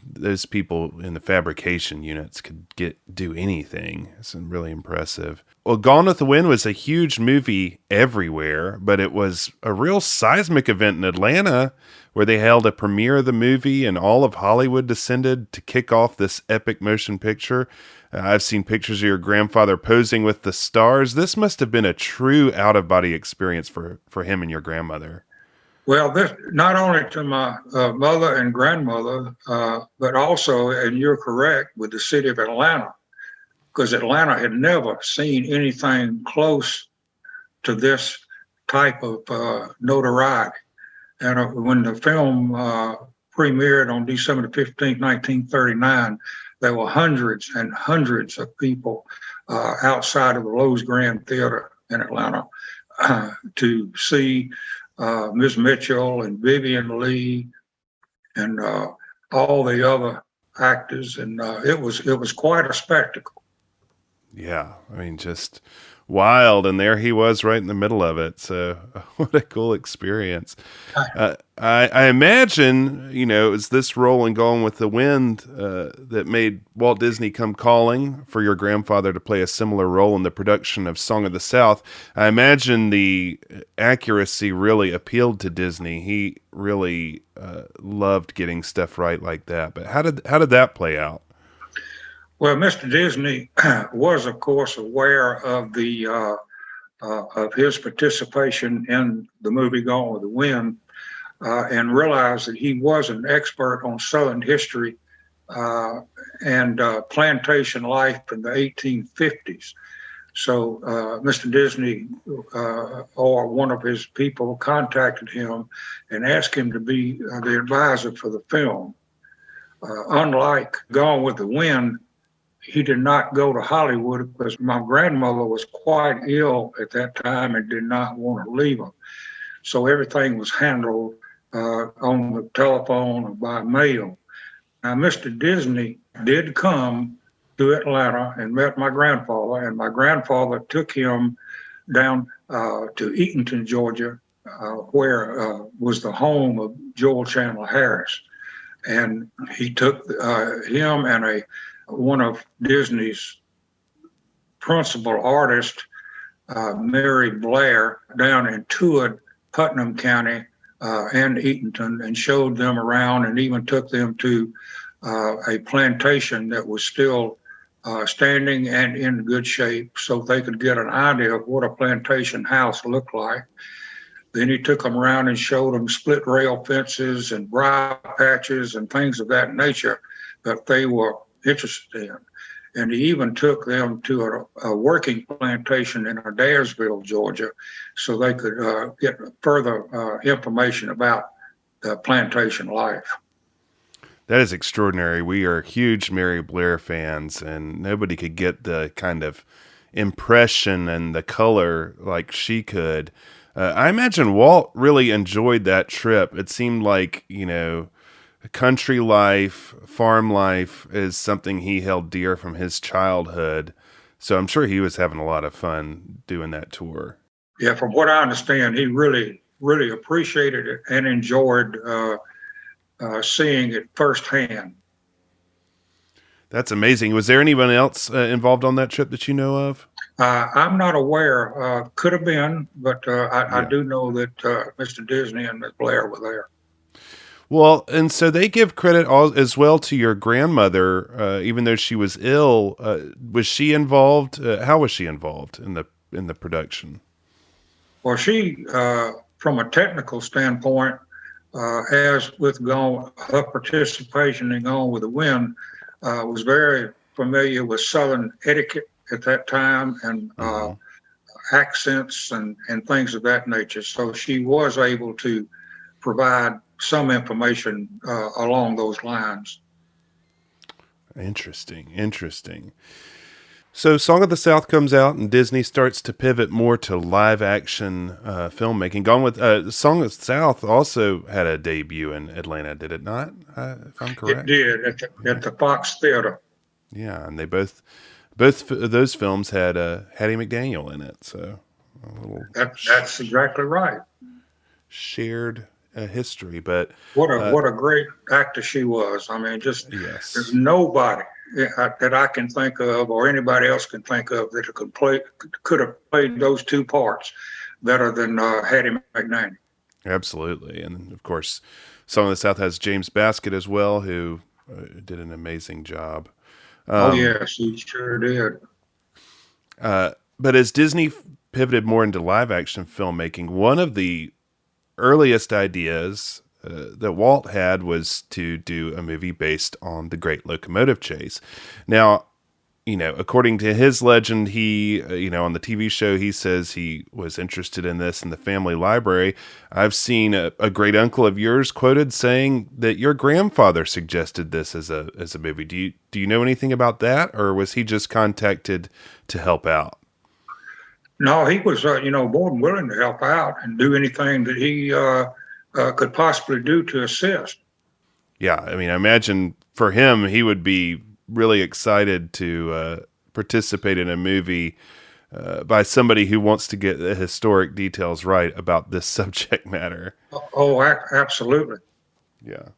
those people in the fabrication units could do anything. It's really impressive. Well, Gone with the Wind was a huge movie everywhere, but it was a real seismic event in Atlanta, where they held a premiere of the movie and all of Hollywood descended to kick off this epic motion picture. I've seen pictures of your grandfather posing with the stars. This must have been a true out-of-body experience for him and your grandmother. Well, this not only to my mother and grandmother, but also, and you're correct, with the city of Atlanta, because Atlanta had never seen anything close to this type of notoriety. And when the film premiered on December the 15th, 1939, there were hundreds and hundreds of people outside of the Lowe's Grand Theater in Atlanta to see Miss Mitchell and Vivian Lee and all the other actors, and it was quite a spectacle. Yeah, I mean, just wild, and there he was right in the middle of it. So, what a cool experience! I imagine, you know, it's this role in Gone with the Wind that made Walt Disney come calling for your grandfather to play a similar role in the production of Song of the South. I imagine the accuracy really appealed to Disney. He really loved getting stuff right like that. But how did that play out? Well, Mr. Disney was, of course, aware of the of his participation in the movie Gone with the Wind, and realized that he was an expert on Southern history and plantation life in the 1850s. So Mr. Disney or one of his people contacted him and asked him to be the advisor for the film. Unlike Gone with the Wind, he did not go to Hollywood because my grandmother was quite ill at that time and did not want to leave him. So everything was handled on the telephone or by mail. Now, Mr. Disney did come to Atlanta and met my grandfather, and my grandfather took him down to Eatonton, Georgia, where was the home of Joel Chandler Harris. And he took him and one of Disney's principal artists, Mary Blair, down and toured Putnam County and Eatonton and showed them around, and even took them to a plantation that was still standing and in good shape so they could get an idea of what a plantation house looked like. Then he took them around and showed them split rail fences and briar patches and things of that nature that they were interested in. And he even took them to a working plantation in Adairsville, Georgia, so they could get further information about plantation life. That is extraordinary. We are huge Mary Blair fans, and nobody could get the kind of impression and the color like she could. I imagine Walt really enjoyed that trip. It seemed like, you know, country life, farm life is something he held dear from his childhood. So I'm sure he was having a lot of fun doing that tour. Yeah, from what I understand, he really, really appreciated it and enjoyed seeing it firsthand. That's amazing. Was there anyone else involved on that trip that you know of? I'm not aware. Could have been, but I do know that Mr. Disney and Ms. Blair were there. Well, and so they give credit as well to your grandmother, even though she was ill. Was she involved? How was she involved in the production? Well, she, from a technical standpoint, as with her participation in Gone with the Wind, was very familiar with Southern etiquette at that time and accents and things of that nature. So she was able to provide some information along those lines. Interesting. So Song of the South comes out and Disney starts to pivot more to live action filmmaking. Gone with Song of the South also had a debut in Atlanta, did it not? If I'm correct. It did at the Fox Theater. Yeah, and they both of those films had Hattie McDaniel in it. So that's exactly right. Shared history, but what a great actor she was. I mean, just there's nobody that I can think of, or anybody else can think of, that could have played those two parts better than Hattie McDaniel. Absolutely, and of course, Song of the South has James Baskett as well, who did an amazing job. Oh yes, he sure did. But as Disney pivoted more into live action filmmaking, one of the earliest ideas that Walt had was to do a movie based on the Great Locomotive Chase. Now, according to his legend, he, on the TV show, he says he was interested in this in the family library. I've seen a great uncle of yours quoted saying that your grandfather suggested this as a movie. Do you know anything about that, or was he just contacted to help out? No, he was, more than willing to help out and do anything that he could possibly do to assist. Yeah, I mean, I imagine for him, he would be really excited to participate in a movie by somebody who wants to get the historic details right about this subject matter. Oh, absolutely. Yeah.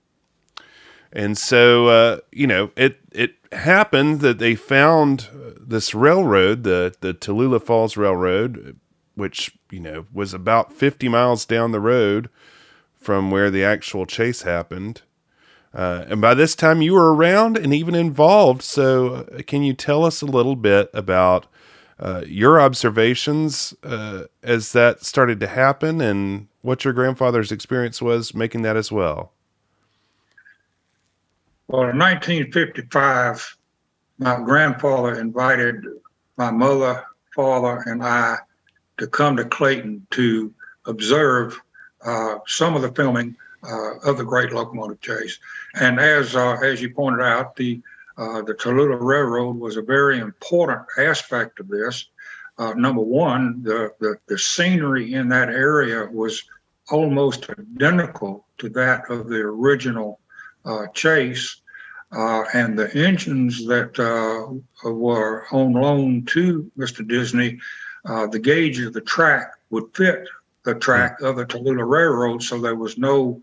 And so, it happened that they found this railroad, the Tallulah Falls Railroad, which, was about 50 miles down the road from where the actual chase happened. And by this time you were around and even involved. So can you tell us a little bit about your observations as that started to happen and what your grandfather's experience was making that as well? Well, in 1955, my grandfather invited my mother, father, and I to come to Clayton to observe some of the filming of the Great Locomotive Chase. And as you pointed out, the Tallulah Railroad was a very important aspect of this. Number one, the scenery in that area was almost identical to that of the original chase. And the engines that were on loan to Mr. Disney, the gauge of the track would fit the track of the Tallulah Railroad, so there was no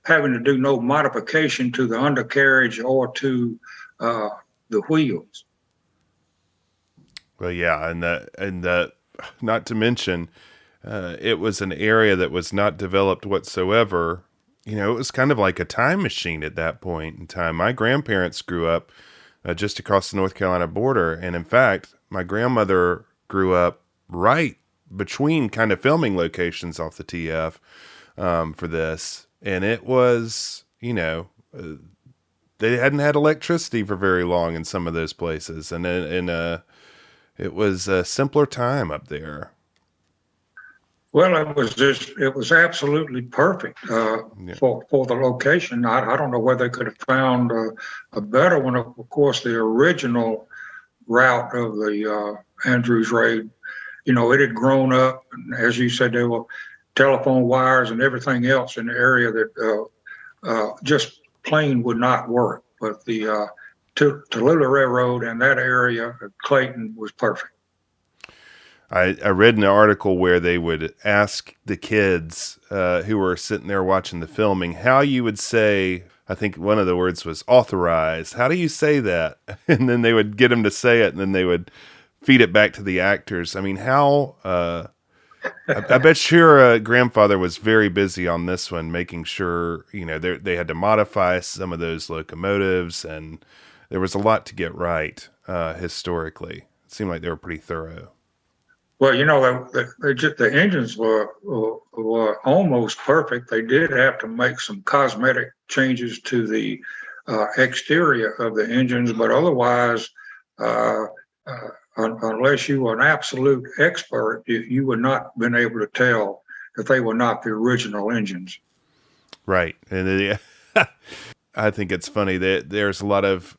having to do no modification to the undercarriage or to the wheels. Well, yeah, and not to mention, it was an area that was not developed whatsoever. It was kind of like a time machine at that point in time. My grandparents grew up just across the North Carolina border, and in fact, my grandmother grew up right between kind of filming locations off the TF for this. And it was, they hadn't had electricity for very long in some of those places. And it was a simpler time up there. Well, it was absolutely perfect for the location. I don't know where they could have found a better one. Of course, the original route of the Andrews Raid, it had grown up. And as you said, there were telephone wires and everything else in the area that just plain would not work. But the Tallulah Railroad and that area of Clayton was perfect. I read an article where they would ask the kids who were sitting there watching the filming how you would say, I think one of the words was authorized. How do you say that? And then they would get them to say it, and then they would feed it back to the actors. I mean, how... I bet your grandfather was very busy on this one, making sure, they had to modify some of those locomotives, and there was a lot to get right historically. It seemed like they were pretty thorough. Well, the engines were almost perfect. They did have to make some cosmetic changes to the exterior of the engines, but otherwise, unless you were an absolute expert, you would not been able to tell that they were not the original engines. Right. And I think it's funny that there's a lot of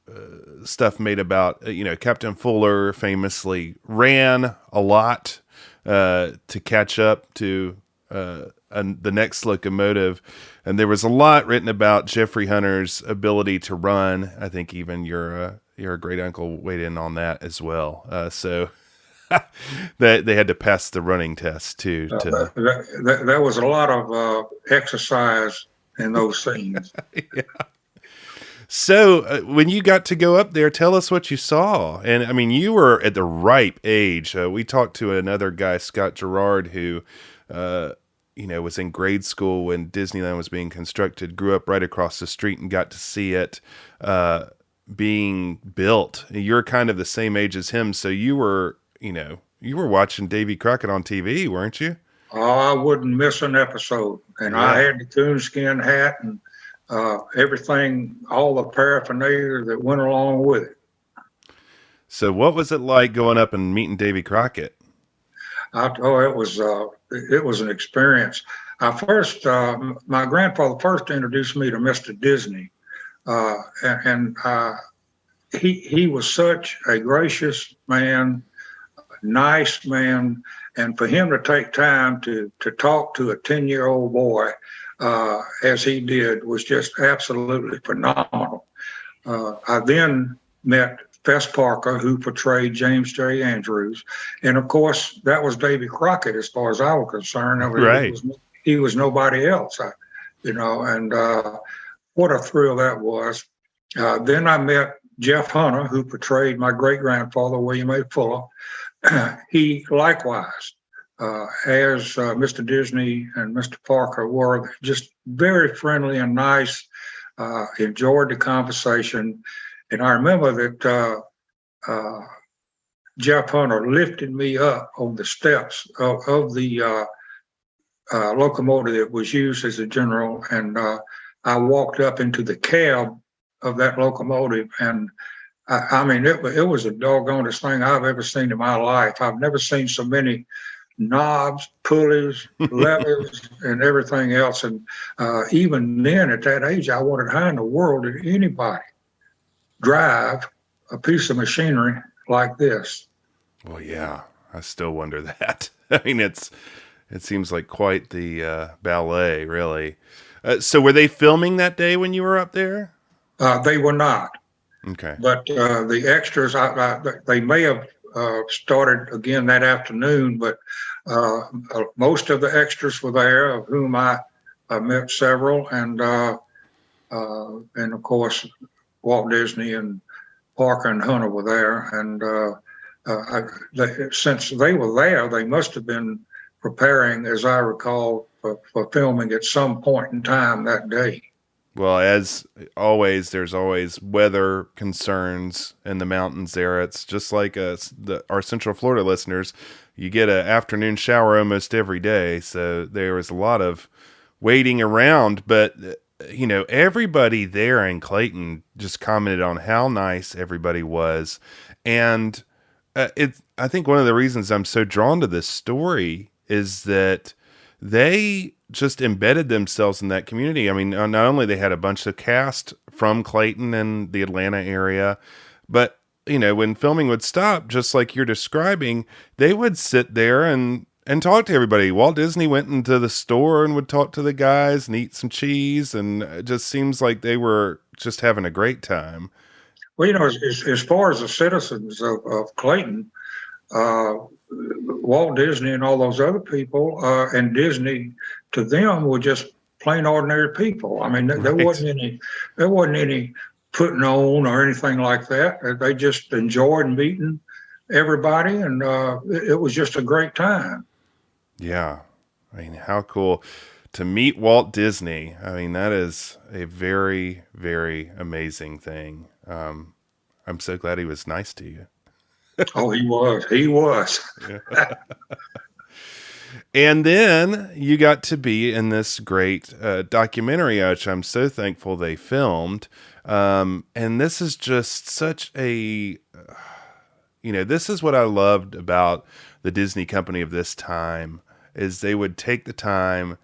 stuff made about, Captain Fuller famously ran a lot to catch up to the next locomotive. And there was a lot written about Jeffrey Hunter's ability to run. I think even your great uncle weighed in on that as well. So they had to pass the running test too. There was a lot of exercise in those scenes. Yeah. So when you got to go up there, tell us what you saw. And I mean, you were at the ripe age. We talked to another guy, Scott Gerard, who, was in grade school when Disneyland was being constructed, grew up right across the street and got to see it being built. You're kind of the same age as him. So you were watching Davy Crockett on TV, weren't you? I wouldn't miss an episode. And I had the coonskin hat and everything, all the paraphernalia that went along with it. So what was it like going up and meeting Davy Crockett? It was an experience. My grandfather first introduced me to Mr. Disney, and he was such a gracious man, nice man, and for him to take time to talk to a 10-year-old boy as he did was just absolutely phenomenal. I then met Fess Parker, who portrayed James J. Andrews, and of course that was Davy Crockett as far as I was concerned. Right. He was nobody else, and what a thrill that was. Then I met Jeff Hunter, who portrayed my great-grandfather, William A. Fuller. He likewise, as Mr. Disney and Mr. Parker were just very friendly and nice, enjoyed the conversation. And I remember that Jeff Hunter lifted me up on the steps of the locomotive that was used as a general, and I walked up into the cab of that locomotive, and I mean, it was the doggonest thing I've ever seen in my life. I've never seen so many knobs, pulleys, levers, and everything else. And even then, at that age, I wondered how in the world did anybody drive a piece of machinery like this? Well, yeah, I still wonder that. I mean, it seems like quite the ballet, really. So were they filming that day when you were up there? They were not. Okay. But the extras, they may have started again that afternoon, but most of the extras were there, of whom I met several, and of course Walt Disney and Parker and Hunter were there, and since they were there, they must have been preparing, as I recall, for filming at some point in time that day. Well, as always, there's always weather concerns in the mountains there. It's just like our Central Florida listeners. You get an afternoon shower almost every day. So there was a lot of waiting around. But, everybody there in Clayton just commented on how nice everybody was. And I think one of the reasons I'm so drawn to this story is that they just embedded themselves in that community. I mean, not only they had a bunch of cast from Clayton and the Atlanta area, but, when filming would stop, just like you're describing, they would sit there and talk to everybody. Walt Disney went into the store and would talk to the guys and eat some cheese, and it just seems like they were just having a great time. Well, as far as the citizens of Clayton, Walt Disney and all those other people, and Disney to them were just plain ordinary people. I mean, there wasn't any putting on or anything like that. They just enjoyed meeting everybody, and it was just a great time. Yeah, I mean, how cool to meet Walt Disney. I mean, that is a very, very amazing thing. I'm so glad he was nice to you. Oh, he was. And then you got to be in this great documentary, which I'm so thankful they filmed. And this is just such a, this is what I loved about the Disney company of this time, is they would take the time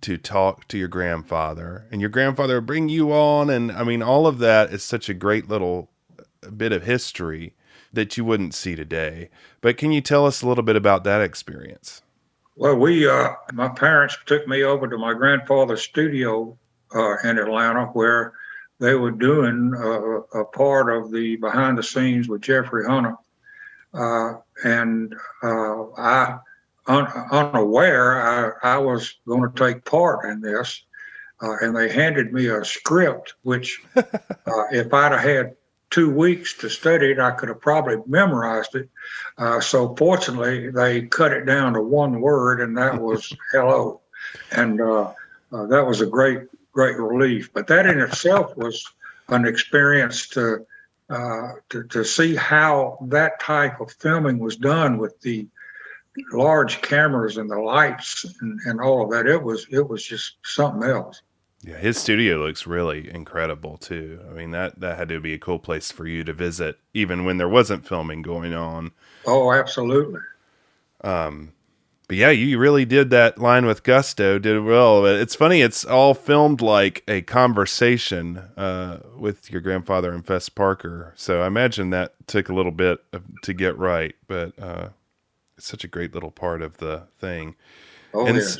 to talk to your grandfather, and your grandfather would bring you on. And I mean, all of that is such a great little bit of history that you wouldn't see today. But can you tell us a little bit about that experience? Well, my parents took me over to my grandfather's studio in Atlanta, where they were doing a part of the behind the scenes with Jeffrey Hunter. And I, unaware, I was going to take part in this. And they handed me a script, which if I'd have had 2 weeks to study it, I could have probably memorized it. So fortunately, they cut it down to one word, and that was hello. And that was a great relief. But that in itself was an experience to see how that type of filming was done with the large cameras and the lights and all of that. It was just something else. Yeah, his studio looks really incredible too. I mean, that had to be a cool place for you to visit, even when there wasn't filming going on. Oh, absolutely. But yeah, you really did that line with gusto, did well. It's funny, it's all filmed like a conversation with your grandfather and Fess Parker. So I imagine that took a little bit to get right, but it's such a great little part of the thing. Oh, And yes.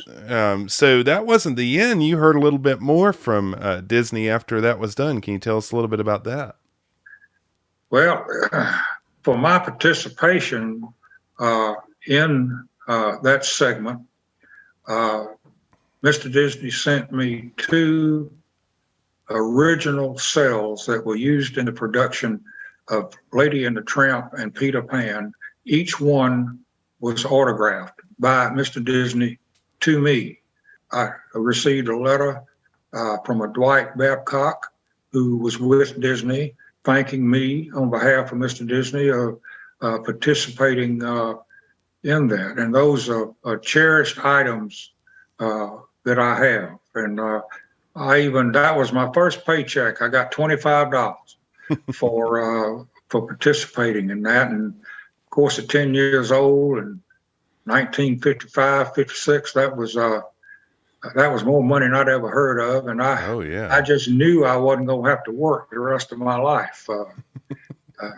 so that wasn't the end. You heard a little bit more from Disney after that was done. Can you tell us a little bit about that? Well, for my participation in that segment, Mr. Disney sent me 2 original cells that were used in the production of Lady and the Tramp and Peter Pan. Each one was autographed by Mr. Disney to me. I received a letter from a Dwight Babcock, who was with Disney, thanking me on behalf of Mr. Disney of participating in that. And those are cherished items that I have. And that was my first paycheck. I got $25 for participating in that. And of course, at 10 years old and 1955, 56, that was more money than I'd ever heard of. And I just knew I wasn't going to have to work the rest of my life.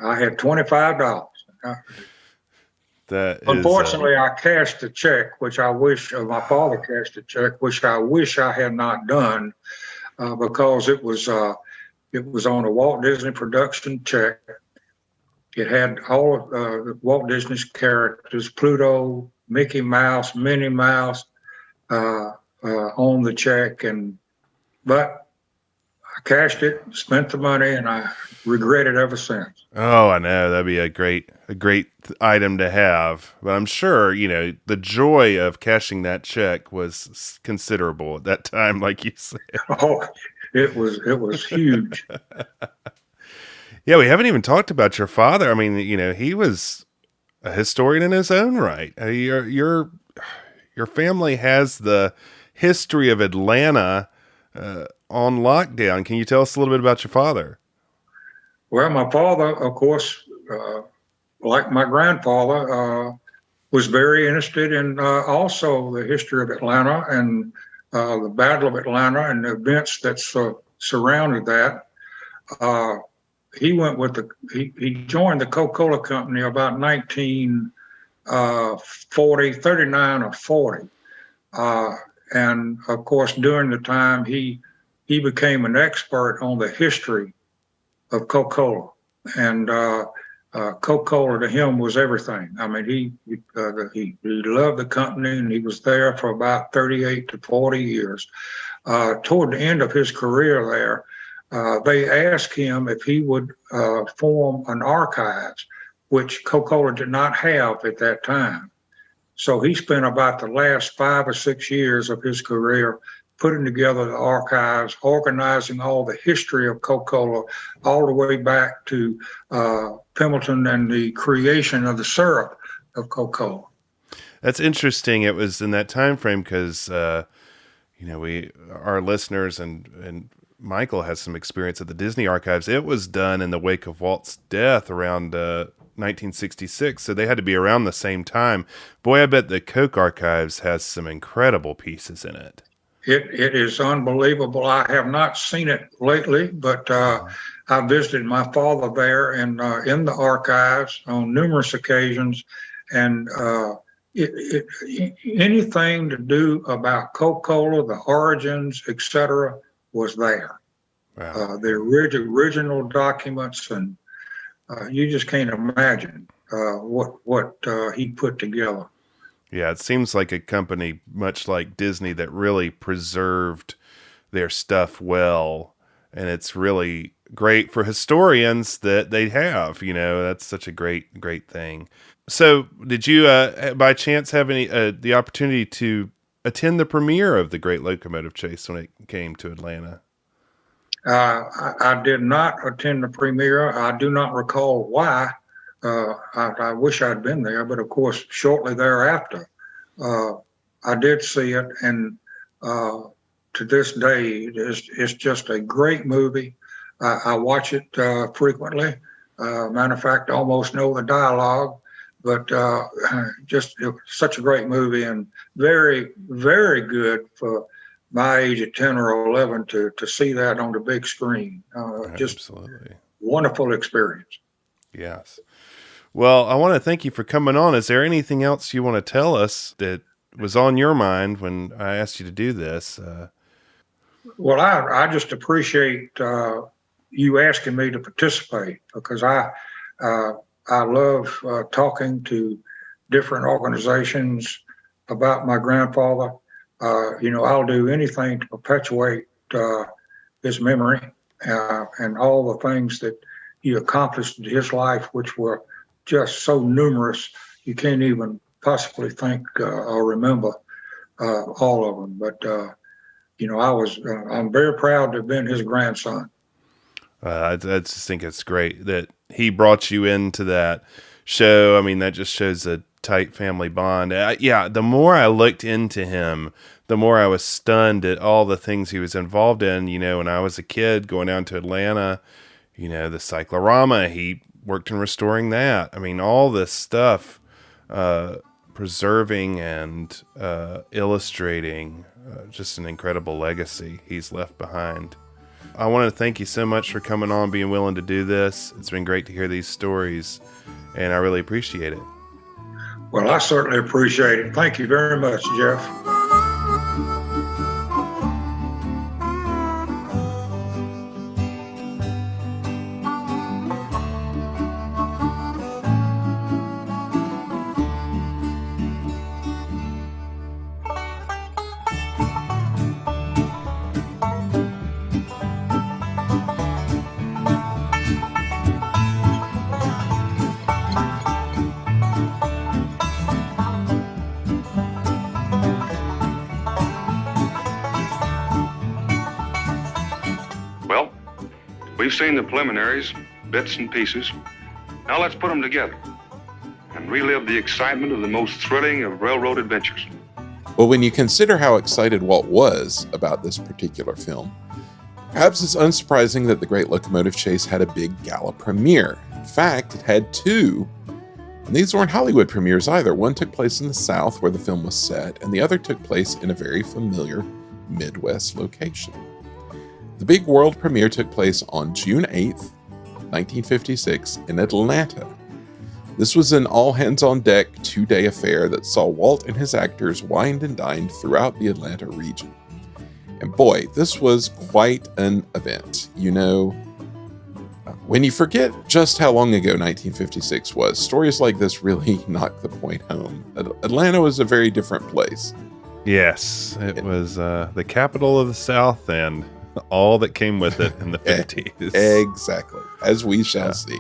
I had $25. Unfortunately, I cashed a check, which I wish my father cashed a check, which I wish I had not done, because it was on a Walt Disney production check. It had all of Walt Disney's characters, Pluto, Mickey Mouse, Minnie Mouse, on the check, but I cashed it, spent the money, and I regret it ever since. Oh, I know. That'd be a great item to have. But I'm sure, the joy of cashing that check was considerable at that time, like you said. Oh, it was huge. Yeah, we haven't even talked about your father. I mean, he was a historian in his own right. Your family has the history of Atlanta on lockdown. Can you tell us a little bit about your father? Well, my father, of course, like my grandfather, was very interested in also the history of Atlanta and the Battle of Atlanta and the events that surrounded that. He went with he joined the Coca Cola company about 39 or 40. And of course, during the time, he became an expert on the history of Coca Cola. And Coca Cola to him was everything. I mean, he loved the company, and he was there for about 38 to 40 years. Toward the end of his career there, they asked him if he would form an archives, which Coca Cola did not have at that time. So he spent about the last 5 or 6 years of his career putting together the archives, organizing all the history of Coca Cola, all the way back to Pimpleton and the creation of the syrup of Coca Cola. That's interesting. It was in that time frame because, our listeners and Michael has some experience at the Disney archives. It was done in the wake of Walt's death around 1966, so they had to be around the same time. Boy, I bet the Coke archives has some incredible pieces in it. It is unbelievable. I have not seen it lately, but I visited my father there and in the archives on numerous occasions, and anything to do about Coca-Cola, the origins, etc., was there. Wow. The original documents, and you just can't imagine what he put together. Yeah, it seems like a company much like Disney that really preserved their stuff well, and it's really great for historians that they have. That's such a great thing. So, did you by chance have the opportunity to attend the premiere of the Great Locomotive Chase when it came to Atlanta? I did not attend the premiere. I do not recall why I wish I'd been there, but of course, shortly thereafter, I did see it, and to this day, it's just a great movie. I watch it frequently. Matter of fact, I almost know the dialogue, but just it was such a great movie, and very, very good for my age at 10 or 11 to see that on the big screen. Just Absolutely. wonderful experience. Yes. Well, I want to thank you for coming on. Is there anything else you want to tell us that was on your mind when I asked you to do this? Well, I just appreciate you asking me to participate, because I love talking to different organizations about my grandfather. I'll do anything to perpetuate his memory and all the things that he accomplished in his life, which were just so numerous you can't even possibly think or remember all of them. But I'm very proud to have been his grandson. I just think it's great that he brought you into that show. I mean, that just shows a tight family bond. The more I looked into him, the more I was stunned at all the things he was involved in. When I was a kid going down to Atlanta, the cyclorama, he worked in restoring that. I mean, all this stuff, preserving and illustrating just an incredible legacy he's left behind. I want to thank you so much for coming on, being willing to do this. It's been great to hear these stories, and I really appreciate it. Well, I certainly appreciate it. Thank you very much, Jeff. We've seen the preliminaries, bits and pieces. Now let's put them together and relive the excitement of the most thrilling of railroad adventures. Well, when you consider how excited Walt was about this particular film, perhaps it's unsurprising that the Great Locomotive Chase had a big gala premiere. In fact, it had two. And these weren't Hollywood premieres either. One took place in the South, where the film was set, and the other took place in a very familiar Midwest location. The big world premiere took place on June 8th, 1956, in Atlanta. This was an all-hands-on-deck, 2-day affair that saw Walt and his actors wined and dined throughout the Atlanta region. And boy, this was quite an event. When you forget just how long ago 1956 was, stories like this really knock the point home. Atlanta was a very different place. Yes, it was the capital of the South and all that came with it in the 50s. Exactly, as we shall see.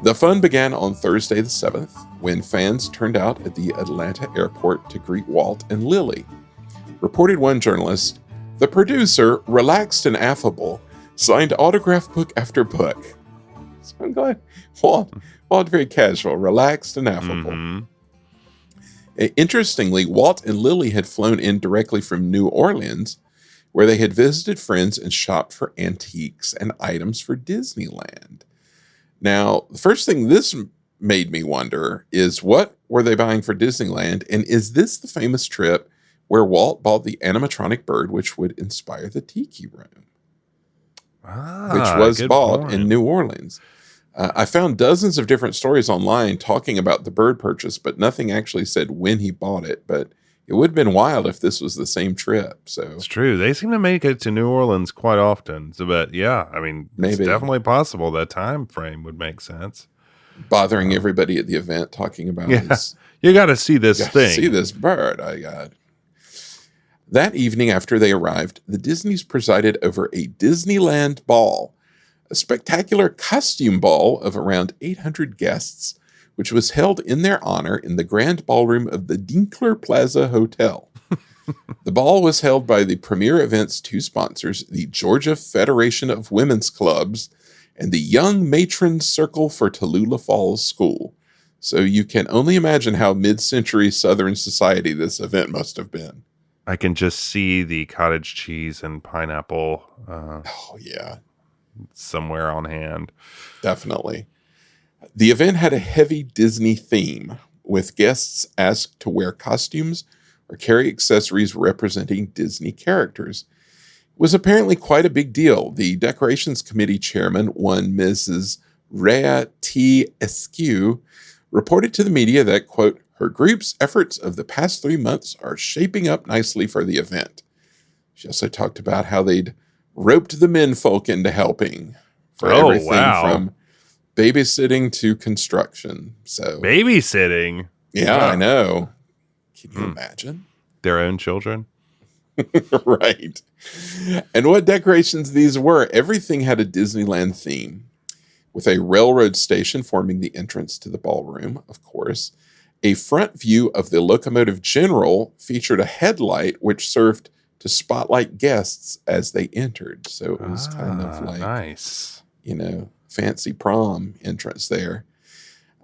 The fun began on Thursday the 7th, when fans turned out at the Atlanta airport to greet Walt and Lily. Reported one journalist, "The producer, relaxed and affable, signed autograph book after book." So I'm glad Walt very casual, relaxed and affable. Mm-hmm. Interestingly, Walt and Lily had flown in directly from New Orleans, where they had visited friends and shopped for antiques and items for Disneyland. Now, the first thing this made me wonder is, what were they buying for Disneyland? And is this the famous trip where Walt bought the animatronic bird which would inspire the Tiki Room? Which was bought in New Orleans. I found dozens of different stories online talking about the bird purchase, but nothing actually said when he bought it. But it would have been wild if this was the same trip. So it's true. They seem to make it to New Orleans quite often. So, but yeah, I mean, maybe. It's definitely possible. That time frame would make sense. Bothering everybody at the event, talking about this. You got to see this thing. See this bird I got. That evening after they arrived, the Disneys presided over a Disneyland ball, a spectacular costume ball of around 800 guests, which was held in their honor in the grand ballroom of the Dinkler Plaza Hotel. The ball was held by the premier event's two sponsors, the Georgia Federation of Women's Clubs and the Young Matrons Circle for Tallulah Falls School. So you can only imagine how mid-century Southern society this event must have been. I can just see the cottage cheese and pineapple Oh, yeah. somewhere on hand. Definitely. The event had a heavy Disney theme, with guests asked to wear costumes or carry accessories representing Disney characters. It was apparently quite a big deal. The decorations committee chairman, one Mrs. Rhea T. Eskew, reported to the media that, quote, her group's efforts of the past 3 months are shaping up nicely for the event. She also talked about how they'd roped the menfolk into helping for everything from babysitting to construction. So babysitting? Yeah, I know. Can you imagine? Their own children? Right. And what decorations these were, everything had a Disneyland theme, with a railroad station forming the entrance to the ballroom, of course. A front view of the Locomotive General featured a headlight which served to spotlight guests as they entered. So it was kind of like, nice, fancy prom entrance there.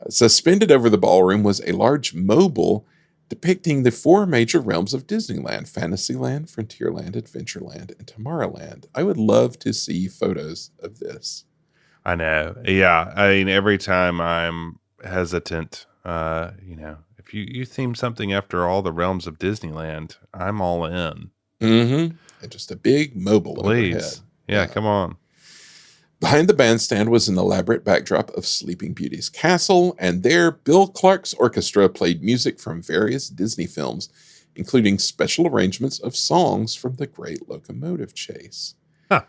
Suspended over the ballroom was a large mobile depicting the 4 major realms of Disneyland: Fantasyland, Frontierland, Adventureland, and Tomorrowland. I would love to see photos of this. I know. Yeah. I mean, every time I'm hesitant, if you theme something after all the realms of Disneyland, I'm all in. Mm-hmm. And just a big mobile overhead. Yeah, come on. Behind the bandstand was an elaborate backdrop of Sleeping Beauty's castle, and there Bill Clark's orchestra played music from various Disney films, including special arrangements of songs from the Great Locomotive Chase. Huh.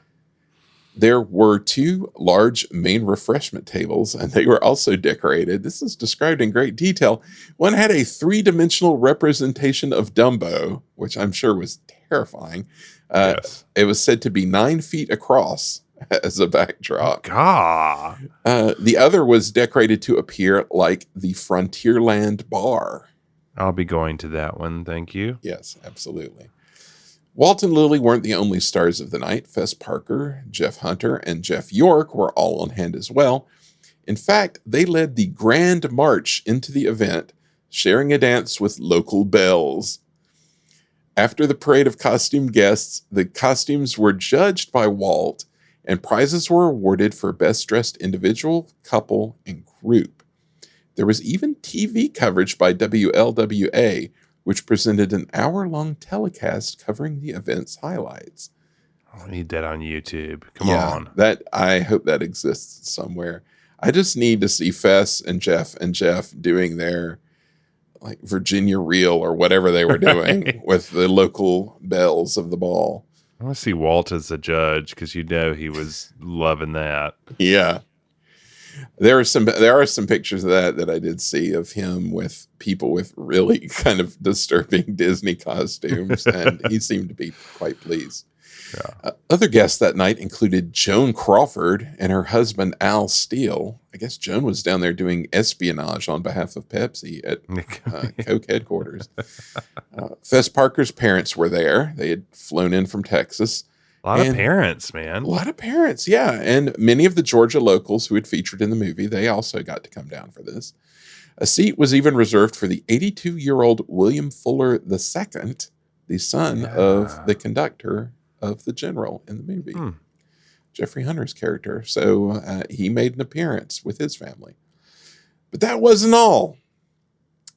There were 2 large main refreshment tables, and they were also decorated. This is described in great detail. One had a 3-dimensional representation of Dumbo, which I'm sure was terrifying. Yes. It was said to be 9 feet across as a backdrop. God. The other was decorated to appear like the Frontierland bar. I'll be going to that one. Thank you. Yes, absolutely. Walt and Lily weren't the only stars of the night. Fess Parker, Jeff Hunter, and Jeff York were all on hand as well. In fact, they led the Grand March into the event, sharing a dance with local belles. After the parade of costume guests, the costumes were judged by Walt, and prizes were awarded for best dressed individual, couple, and group. There was even TV coverage by WLWA, which presented an hour-long telecast covering the event's highlights. I need that on YouTube. Come on. I hope that exists somewhere. I just need to see Fess and Jeff doing their like Virginia Reel or whatever they were doing with the local belles of the ball. I want to see Walt as a judge because he was loving that. Yeah. There are some pictures of that I did see of him with people with really kind of disturbing Disney costumes, and he seemed to be quite pleased. Yeah. Other guests that night included Joan Crawford and her husband Al Steele. I guess Joan was down there doing espionage on behalf of Pepsi at Coke headquarters. Fess Parker's parents were there. They had flown in from Texas. A lot of parents, man. A lot of parents, yeah. And many of the Georgia locals who had featured in the movie, they also got to come down for this. A seat was even reserved for the 82-year-old William Fuller II, the son of the conductor of the general in the movie, Jeffrey Hunter's character. So he made an appearance with his family. But that wasn't all.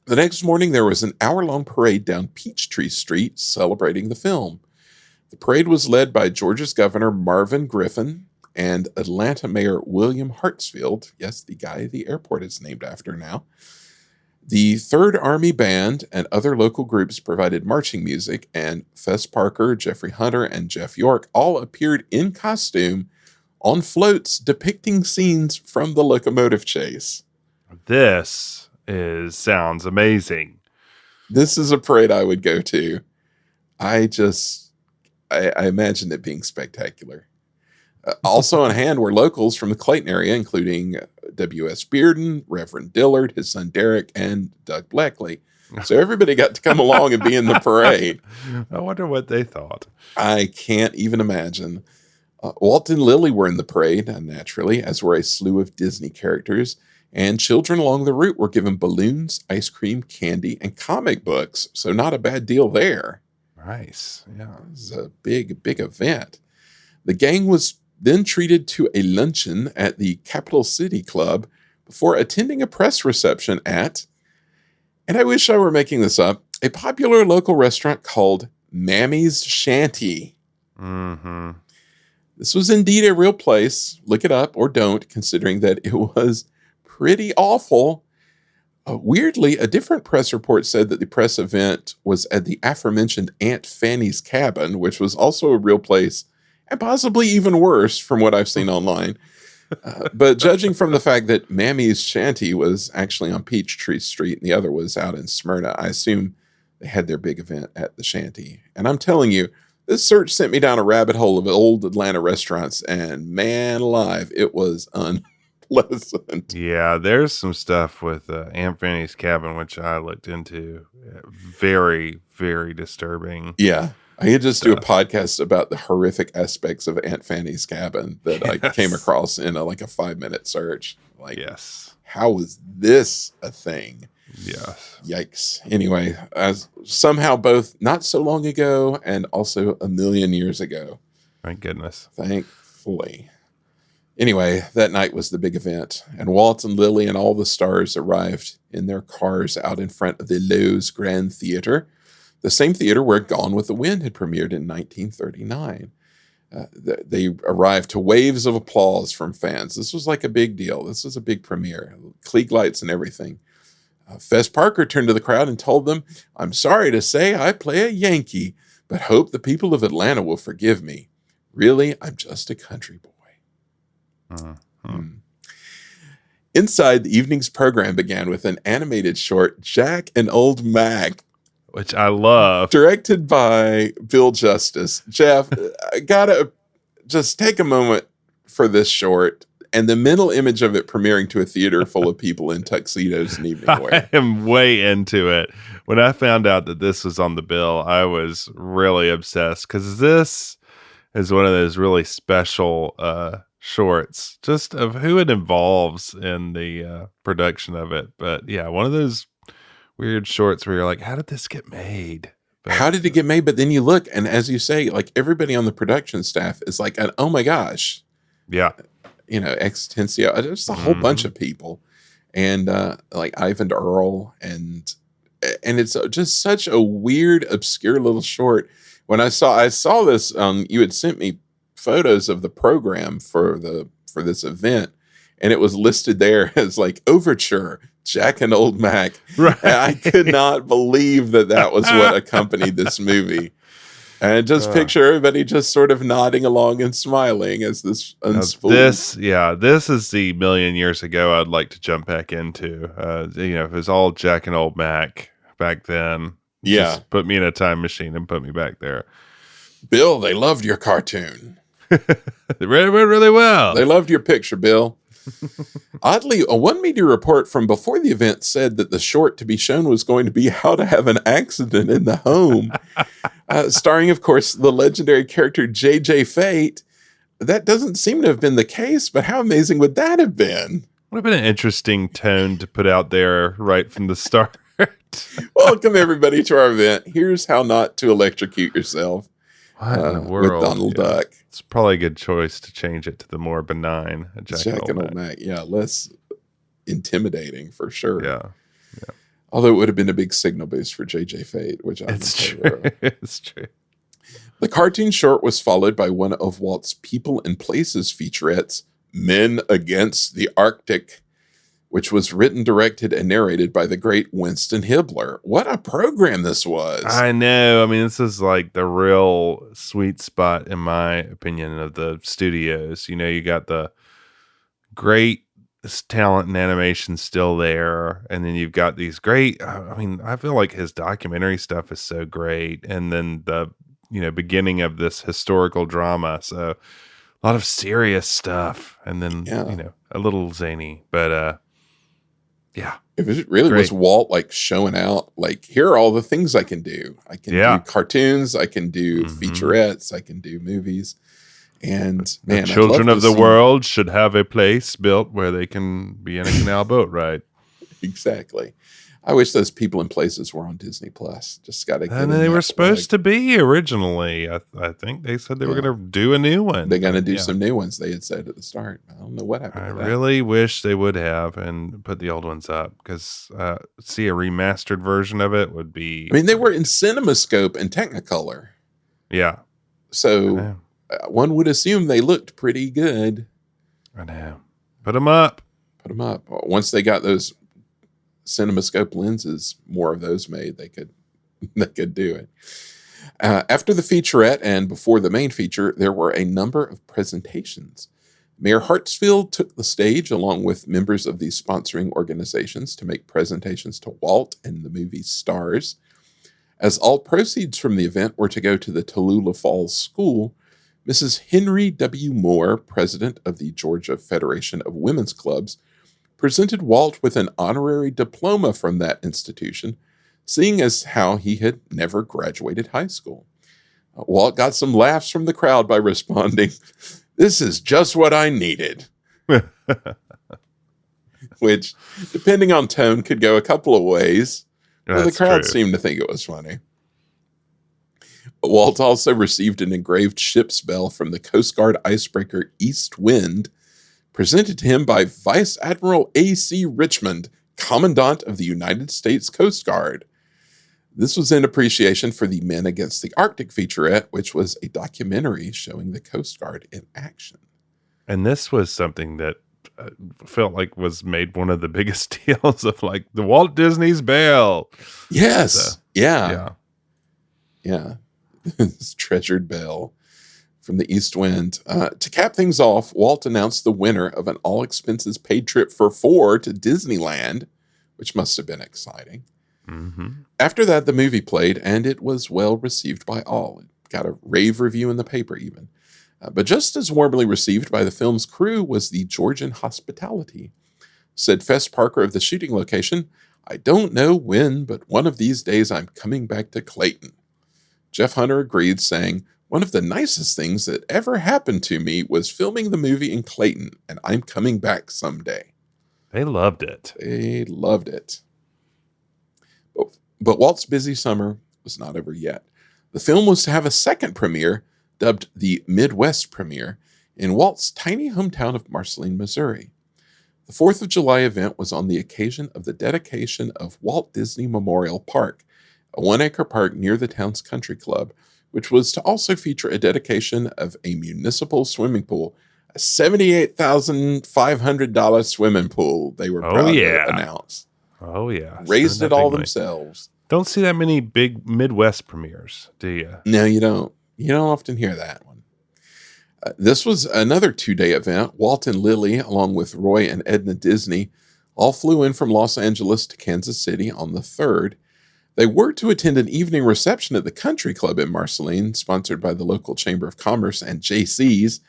The next morning, there was an hour-long parade down Peachtree Street celebrating the film. The parade was led by Georgia's Governor Marvin Griffin and Atlanta Mayor William Hartsfield. Yes, the guy the airport is named after now. The Third Army Band and other local groups provided marching music, and Fess Parker, Jeffrey Hunter, and Jeff York all appeared in costume on floats depicting scenes from the Locomotive Chase. This sounds amazing. This is a parade I would go to. I imagine it being spectacular. Also on hand were locals from the Clayton area, including W.S. Bearden, Reverend Dillard, his son Derek, and Doug Bleckley. So everybody got to come along and be in the parade. I wonder what they thought. I can't even imagine. Walt and Lily were in the parade, naturally, as were a slew of Disney characters, and children along the route were given balloons, ice cream, candy, and comic books, so not a bad deal there. Nice. Yeah. It was a big, big event. The gang was then treated to a luncheon at the Capital City Club before attending a press reception at, and I wish I were making this up, a popular local restaurant called Mammy's Shanty. Mm-hmm. This was indeed a real place. Look it up or don't, considering that it was pretty awful. Weirdly, a different press report said that the press event was at the aforementioned Aunt Fanny's Cabin, which was also a real place, and possibly even worse from what I've seen online. But judging from the fact that Mammy's Shanty was actually on Peachtree Street and the other was out in Smyrna, I assume they had their big event at the Shanty. And I'm telling you, this search sent me down a rabbit hole of old Atlanta restaurants, and man alive, it was unpleasant. Yeah, there's some stuff with Aunt Fanny's Cabin, which I looked into. Very, very disturbing. Yeah. I could just do a podcast about the horrific aspects of Aunt Fanny's Cabin that I came across in a 5-minute search. Yes. How was this a thing? Yes. Yikes. Anyway, as somehow both not so long ago and also a million years ago. Thank goodness. Thankfully. Anyway, that night was the big event, and Walt and Lily and all the stars arrived in their cars out in front of the Lowe's Grand Theater, the same theater where Gone with the Wind had premiered in 1939. They arrived to waves of applause from fans. This was like a big deal. This was a big premiere. Klieg lights and everything. Fess Parker turned to the crowd and told them, "I'm sorry to say I play a Yankee, but hope the people of Atlanta will forgive me. Really, I'm just a country boy." Mm-hmm. Inside, the evening's program began with an animated short, Jack and Old Mac, which I love. Directed by Bill Justice. Jeff, I gotta just take a moment for this short and the mental image of it premiering to a theater full of people in tuxedos and evening wear. I am way into it. When I found out that this was on the bill, I was really obsessed because this is one of those really special shorts, just of who it involves in the production of it. But yeah, one of those weird shorts where you're like, how did this get made? But how did it get made? But then you look, and as you say, everybody on the production staff is like, oh my gosh. Yeah. Existencio, just a whole bunch of people. And Ivan Earl, and it's just such a weird, obscure little short. When I saw this, you had sent me photos of the program for this event, and it was listed there as Overture, Jack and Old Mac. Right. And I could not believe that was what accompanied this movie. And just picture everybody just sort of nodding along and smiling as this unspools. This is the million years ago I'd like to jump back into. If it was all Jack and Old Mac back then. Yeah. Just put me in a time machine and put me back there. Bill, they loved your cartoon. They read it really well. They loved your picture, Bill. Oddly, one media report from before the event said that the short to be shown was going to be How to Have an Accident in the Home, starring, of course, the legendary character J.J. Fate. That doesn't seem to have been the case, but how amazing would that have been? Would have been an interesting tone to put out there right from the start. Welcome, everybody, to our event. Here's how not to electrocute yourself. What in the world? With Donald Duck. It's probably a good choice to change it to the more benign Jack and Old Mac. Yeah, less intimidating for sure. Yeah. Although it would have been a big signal boost for JJ Fate, which I'm in favor of. It's true. The cartoon short was followed by one of Walt's People and Places featurettes, Men Against the Arctic, which was written, directed, and narrated by the great Winston Hibbler. What a program this was. I know. I mean, this is the real sweet spot, in my opinion, of the studios. You got the great talent and animation still there. And then you've got these great, I feel like his documentary stuff is so great. And then the, beginning of this historical drama. So a lot of serious stuff. And then, a little zany, but, yeah. It really was Walt showing out, here are all the things I can do. I can do cartoons, I can do featurettes, I can do movies. And man, the children I'd love of to the see- world should have a place built where they can be in a canal boat ride. Exactly. I wish those people and places were on Disney Plus. Just got to get And in they that were supposed plug. to be originally. I think they said they were Yeah. going to do a new one. They're going to but do yeah. some new ones. They had said at the start. I don't know what happened. I to that. really wish they would have and put the old ones up because see a remastered version of it would be. I mean, they were in CinemaScope and Technicolor, Yeah, I so know. one would assume they looked pretty good. I know. Put them up. Put them up. Once they got those CinemaScope lenses, more of those made, they could do it. After the featurette and before the main feature, there were a number of presentations. Mayor Hartsfield took the stage along with members of these sponsoring organizations to make presentations to Walt and the movie's stars. As all proceeds from the event were to go to the Tallulah Falls School, Mrs. Henry W. Moore, president of the Georgia Federation of Women's Clubs, presented Walt with an honorary diploma from that institution, seeing as how he had never graduated high school. Walt got some laughs from the crowd by responding, "This is just what I needed," which, depending on tone, could go a couple of ways. But the That's crowd true. seemed to think it was funny. Walt also received an engraved ship's bell from the Coast Guard icebreaker East Wind, presented to him by Vice Admiral A.C. Richmond, Commandant of the United States Coast Guard. This was in appreciation for the Men Against the Arctic featurette, which was a documentary showing the Coast Guard in action. And this was something that felt like was made one of the biggest deals of like the Walt Disney's bell. Yes. So, Yeah. This treasured bell from the East Wind. To cap things off, Walt announced the winner of an all-expenses-paid trip for 4 to Disneyland, which must have been exciting. Mm-hmm. After that, the movie played, and it was well received by all. It got a rave review in the paper, even. But just as warmly received by the film's crew was the Georgian hospitality. Said Fess Parker of the shooting location, "I don't know when, but one of these days I'm coming back to Clayton." Jeff Hunter agreed, saying, "One of the nicest things that ever happened to me was filming the movie in Clayton, and I'm coming back someday." They loved it. They loved it. But Walt's busy summer was not over yet. The film was to have a second premiere, dubbed the Midwest premiere, in Walt's tiny hometown of Marceline, Missouri. The 4th of July event was on the occasion of the dedication of Walt Disney Memorial Park, a 1-acre park near the town's country club, which was to also feature a dedication of a municipal swimming pool, a $78,500 swimming pool they were proud to announce. Oh, yeah. Raised Spend it that all big money. themselves. Don't see that many big Midwest premieres, do you? No, you don't. You don't often hear that one. This was another 2-day event. Walt and Lily, along with Roy and Edna Disney, all flew in from Los Angeles to Kansas City on the 3rd. They were to attend an evening reception at the Country Club in Marceline, sponsored by the local Chamber of Commerce and JC's.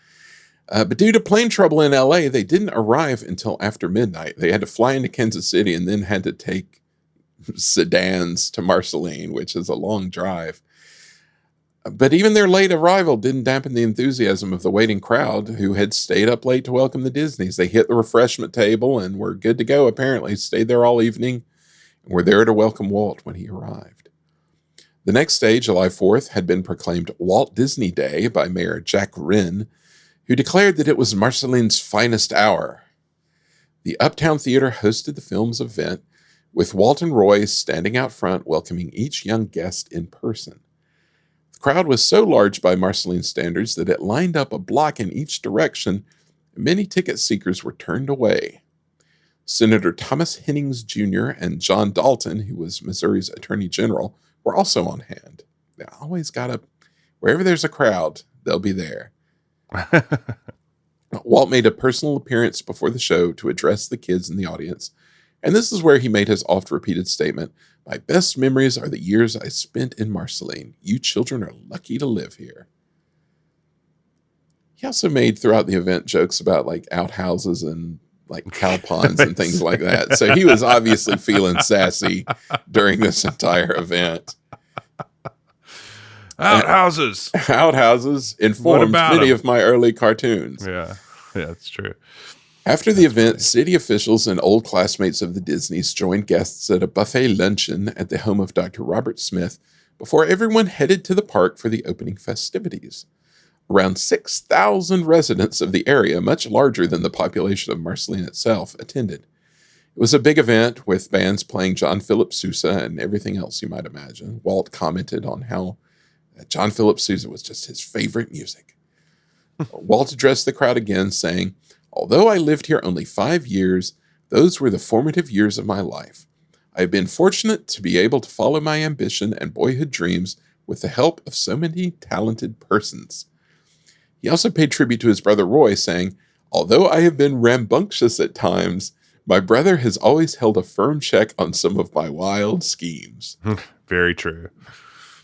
But due to plane trouble in LA, they didn't arrive until after midnight. They had to fly into Kansas City and then had to take sedans to Marceline, which is a long drive. But even their late arrival didn't dampen the enthusiasm of the waiting crowd, who had stayed up late to welcome the Disneys. They hit the refreshment table and were good to go, apparently. Stayed there all evening and were there to welcome Walt when he arrived. The next day, July 4th, had been proclaimed Walt Disney Day by Mayor Jack Wren, who declared that it was Marceline's finest hour. The Uptown Theater hosted the film's event, with Walt and Roy standing out front welcoming each young guest in person. The crowd was so large by Marceline standards that it lined up a block in each direction, and many ticket seekers were turned away. Senator Thomas Hennings Jr. and John Dalton, who was Missouri's Attorney General, were also on hand. They always wherever there's a crowd, they'll be there. Walt made a personal appearance before the show to address the kids in the audience, and this is where he made his oft-repeated statement, "My best memories are the years I spent in Marceline. You children are lucky to live here." He also made throughout the event jokes about like outhouses and like cow ponds and things like that. So he was obviously feeling sassy during this entire event. Outhouses. Outhouses informed about many 'em? of my early cartoons. Yeah, that's true. After the event, city officials and old classmates of the Disneys joined guests at a buffet luncheon at the home of Dr. Robert Smith before everyone headed to the park for the opening festivities. Around 6,000 residents of the area, much larger than the population of Marceline itself, attended. It was a big event with bands playing John Philip Sousa and everything else you might imagine. Walt commented on how John Philip Sousa was just his favorite music. Walt addressed the crowd again, saying, "Although I lived here only 5 years, those were the formative years of my life. I have been fortunate to be able to follow my ambition and boyhood dreams with the help of so many talented persons." He also paid tribute to his brother Roy, saying, "Although I have been rambunctious at times, my brother has always held a firm check on some of my wild schemes." Very true.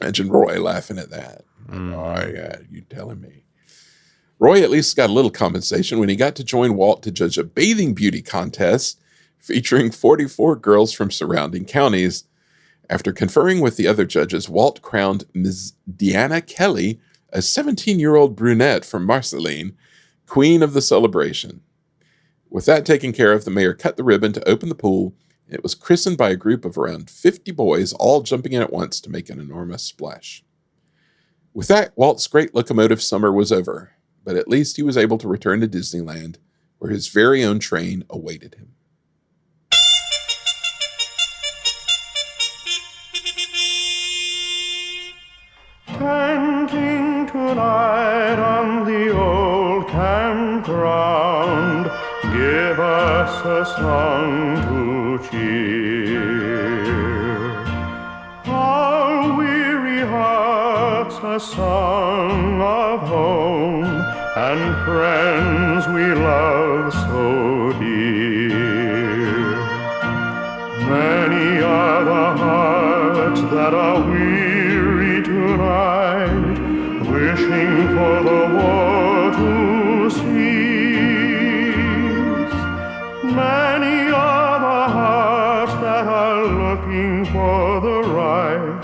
Imagine Roy laughing at that. Oh, yeah, you telling me. Roy at least got a little compensation when he got to join Walt to judge a bathing beauty contest featuring 44 girls from surrounding counties. After conferring with the other judges, Walt crowned Ms. Deanna Kelly, a 17-year-old brunette from Marceline, queen of the celebration. With that taken care of, the mayor cut the ribbon to open the pool, and it was christened by a group of around 50 boys, all jumping in at once to make an enormous splash. With that, Walt's Great Locomotive summer was over, but at least he was able to return to Disneyland, where his very own train awaited him. Chanting tonight on the old campground, give us a song to cheer our weary hearts, a song of home and friends we love so dear. Many are the hearts that are weary tonight, wishing for the war to cease. Many are the hearts that are looking for the right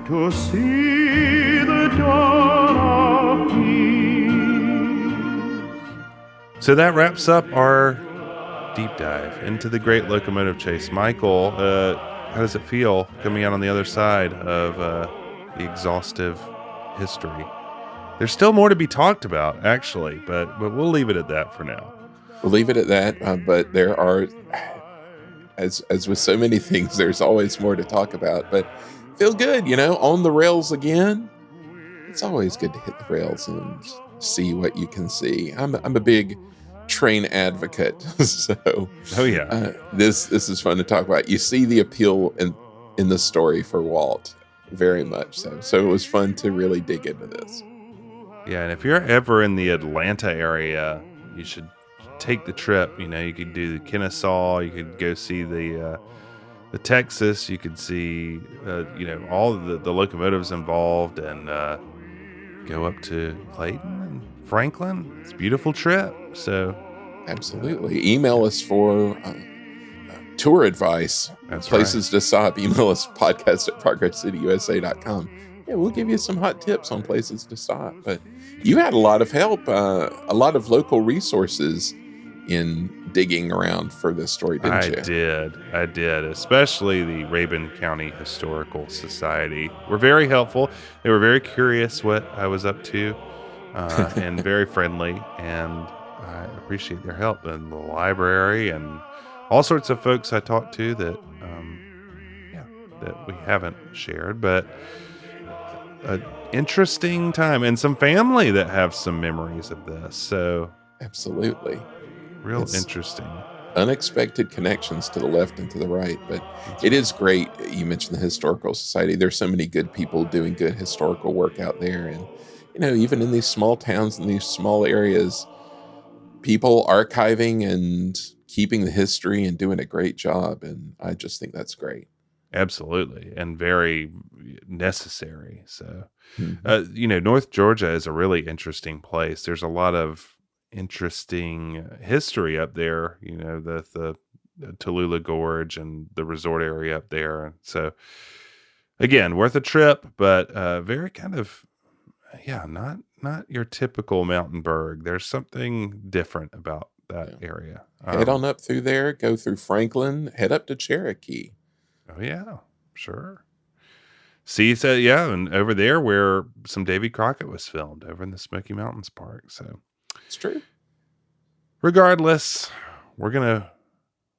to see the dawn of peace. So that wraps up our deep dive into the Great Locomotive Chase. Michael, how does it feel coming out on the other side of the exhaustive history? There's still more to be talked about, actually, but we'll leave it at that for now. We'll leave it at that, but there are, as with so many things, there's always more to talk about. But feel good, on the rails again. It's always good to hit the rails and see what you can see. I'm a big train advocate, so this is fun to talk about. You see the appeal in the story for Walt very much so it was fun to really dig into this. Yeah, and if you're ever in the Atlanta area, you should take the trip. You could do the Kennesaw, you could go see the Texas, you could see all of the locomotives involved, and go up to Clayton and Franklin. It's a beautiful trip. So absolutely, email us for tour advice. That's places to stop. Email us podcast@progresscityusa.com. Yeah, we'll give you some hot tips on places to stop. But you had a lot of help, a lot of local resources in digging around for this story, didn't you? I did, especially the Rabun County Historical Society were very helpful. They were very curious what I was up to, and very friendly, and I appreciate their help. And the library and all sorts of folks I talked to that we haven't shared, but an interesting time, and some family that have some memories of this. So absolutely. It's interesting. Unexpected connections to the left and to the right, but it is great. You mentioned the Historical Society. There's so many good people doing good historical work out there. And, even in these small towns and these small areas, people archiving and keeping the history and doing a great job. And I just think that's great. Absolutely. And very necessary. So, North Georgia is a really interesting place. There's a lot of interesting history up there, the Tallulah Gorge and the resort area up there. So again, worth a trip, but very kind of, not your typical mountain burg. There's something different about that area. Head on up through there, go through Franklin, head up to Cherokee. Oh yeah, sure. See, so yeah, and over there where some Davy Crockett was filmed, over in the Smoky Mountains Park. So It's true. regardless, we're gonna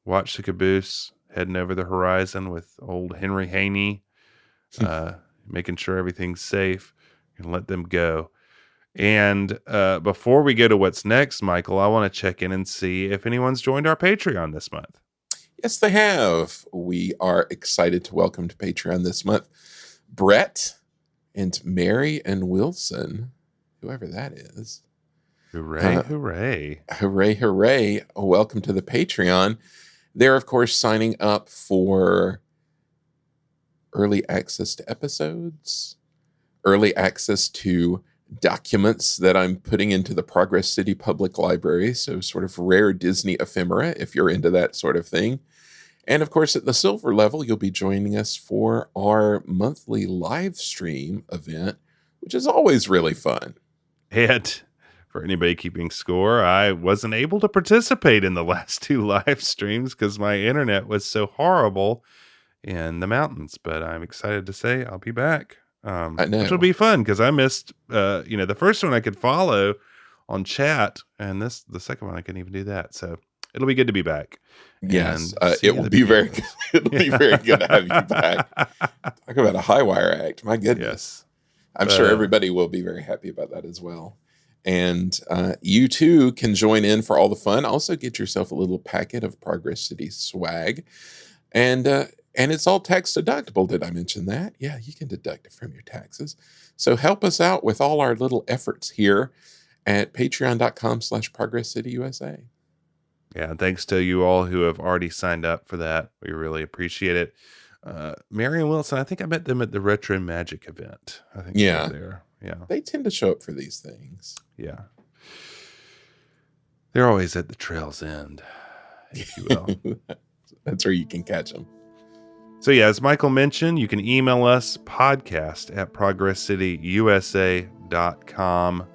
watch the caboose heading over the horizon with old Henry Haney, making sure everything's safe, and let them go. And before we go to what's next, Michael, I want to check in and see if anyone's joined our Patreon this month. Yes, they have. We are excited to welcome to Patreon this month Brett and Mary and Wilson, whoever that is. Hooray, hooray. Hooray, hooray. Welcome to the Patreon. They're, of course, signing up for early access to episodes, early access to documents that I'm putting into the Progress City Public Library, so sort of rare Disney ephemera, if you're into that sort of thing. And, of course, at the silver level, you'll be joining us for our monthly live stream event, which is always really fun. And for anybody keeping score, I wasn't able to participate in the last two live streams because my internet was so horrible in the mountains. But I'm excited to say I'll be back. I know. Which will be fun because I missed, the first one I could follow on chat, and the second one I couldn't even do that. So it'll be good to be back. Yes, it will be very good. It'll be very good to have you back. Talk about a high wire act. My goodness. Yes. I'm sure everybody will be very happy about that as well. And you too can join in for all the fun. Also get yourself a little packet of Progress City swag. And it's all tax deductible. Did I mention that? Yeah, you can deduct it from your taxes. So help us out with all our little efforts here at patreon.com/ProgressCityUSA. Yeah, thanks to you all who have already signed up for that. We really appreciate it. Mary and Wilson, I think I met them at the Retro Magic event. I think they were there. Yeah. They tend to show up for these things. Yeah. They're always at the trail's end, if you will. That's where you can catch them. So yeah, as Michael mentioned, you can email us podcast@progresscityusa.com.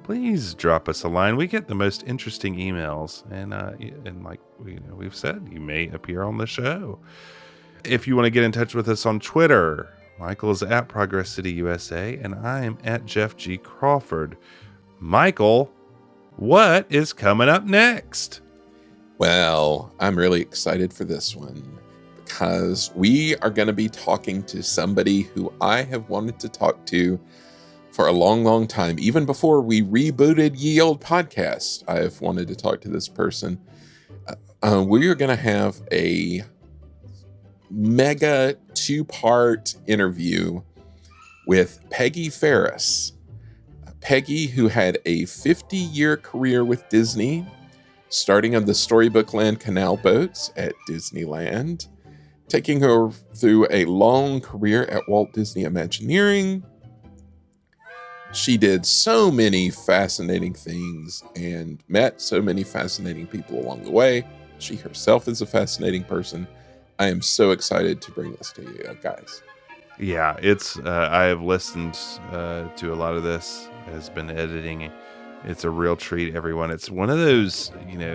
Please drop us a line. We get the most interesting emails, and like we've said, you may appear on the show. If you want to get in touch with us on Twitter, Michael is at Progress City USA, and I am at Jeff G. Crawford. Michael, what is coming up next? Well, I'm really excited for this one because we are going to be talking to somebody who I have wanted to talk to for a long, long time. Even before we rebooted Ye Old Podcast, I have wanted to talk to this person. We are going to have a mega 2-part interview with Peggy Ferris. Peggy, who had a 50-year career with Disney, starting on the Storybook Land canal boats at Disneyland, taking her through a long career at Walt Disney Imagineering. She did so many fascinating things and met so many fascinating people along the way. She herself is a fascinating person. I am so excited to bring this to you guys. Yeah, it's I have listened to a lot of this, has been editing. It's a real treat, everyone. It's one of those,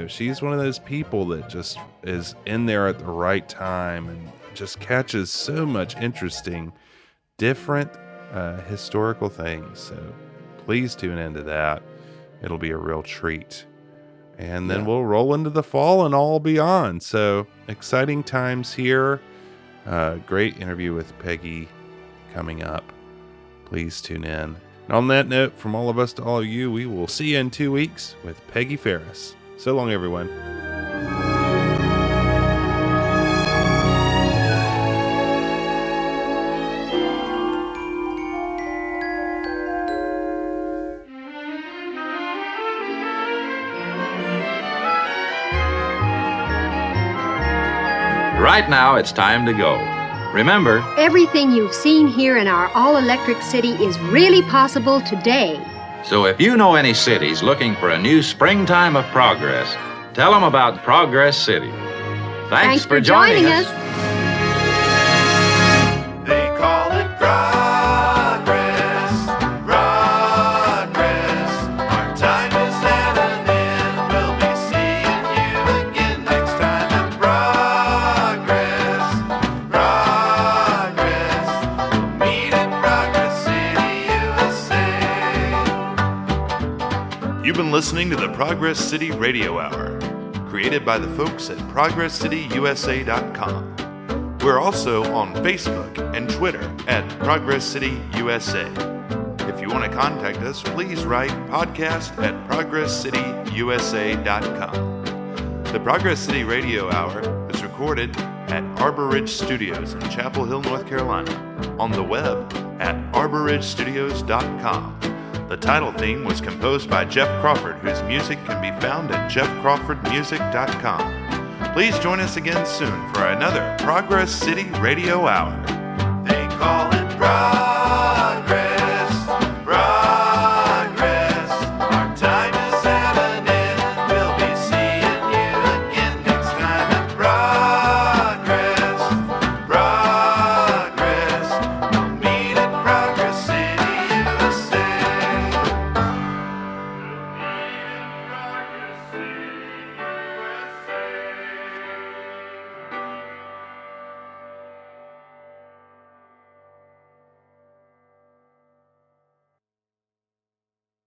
she's one of those people that just is in there at the right time and just catches so much interesting, different historical things. So please tune into that. It'll be a real treat. And then we'll roll into the fall and all beyond. So exciting times here. Great interview with Peggy coming up. Please tune in. And on that note, from all of us to all of you, we will see you in 2 weeks with Peggy Ferris. So long, everyone. Right now, it's time to go. Remember, everything you've seen here in our all-electric city is really possible today. So if you know any cities looking for a new springtime of progress, tell them about Progress City. Thanks for joining us. They call it You've been listening to the Progress City Radio Hour, created by the folks at ProgressCityUSA.com. We're also on Facebook and Twitter at Progress City USA. If you want to contact us, please write podcast at ProgressCityUSA.com. The Progress City Radio Hour is recorded at Arbor Ridge Studios in Chapel Hill, North Carolina, on the web at arborridgestudios.com. The title theme was composed by Jeff Crawford, whose music can be found at jeffcrawfordmusic.com. Please join us again soon for another Progress City Radio Hour. They call it Progress.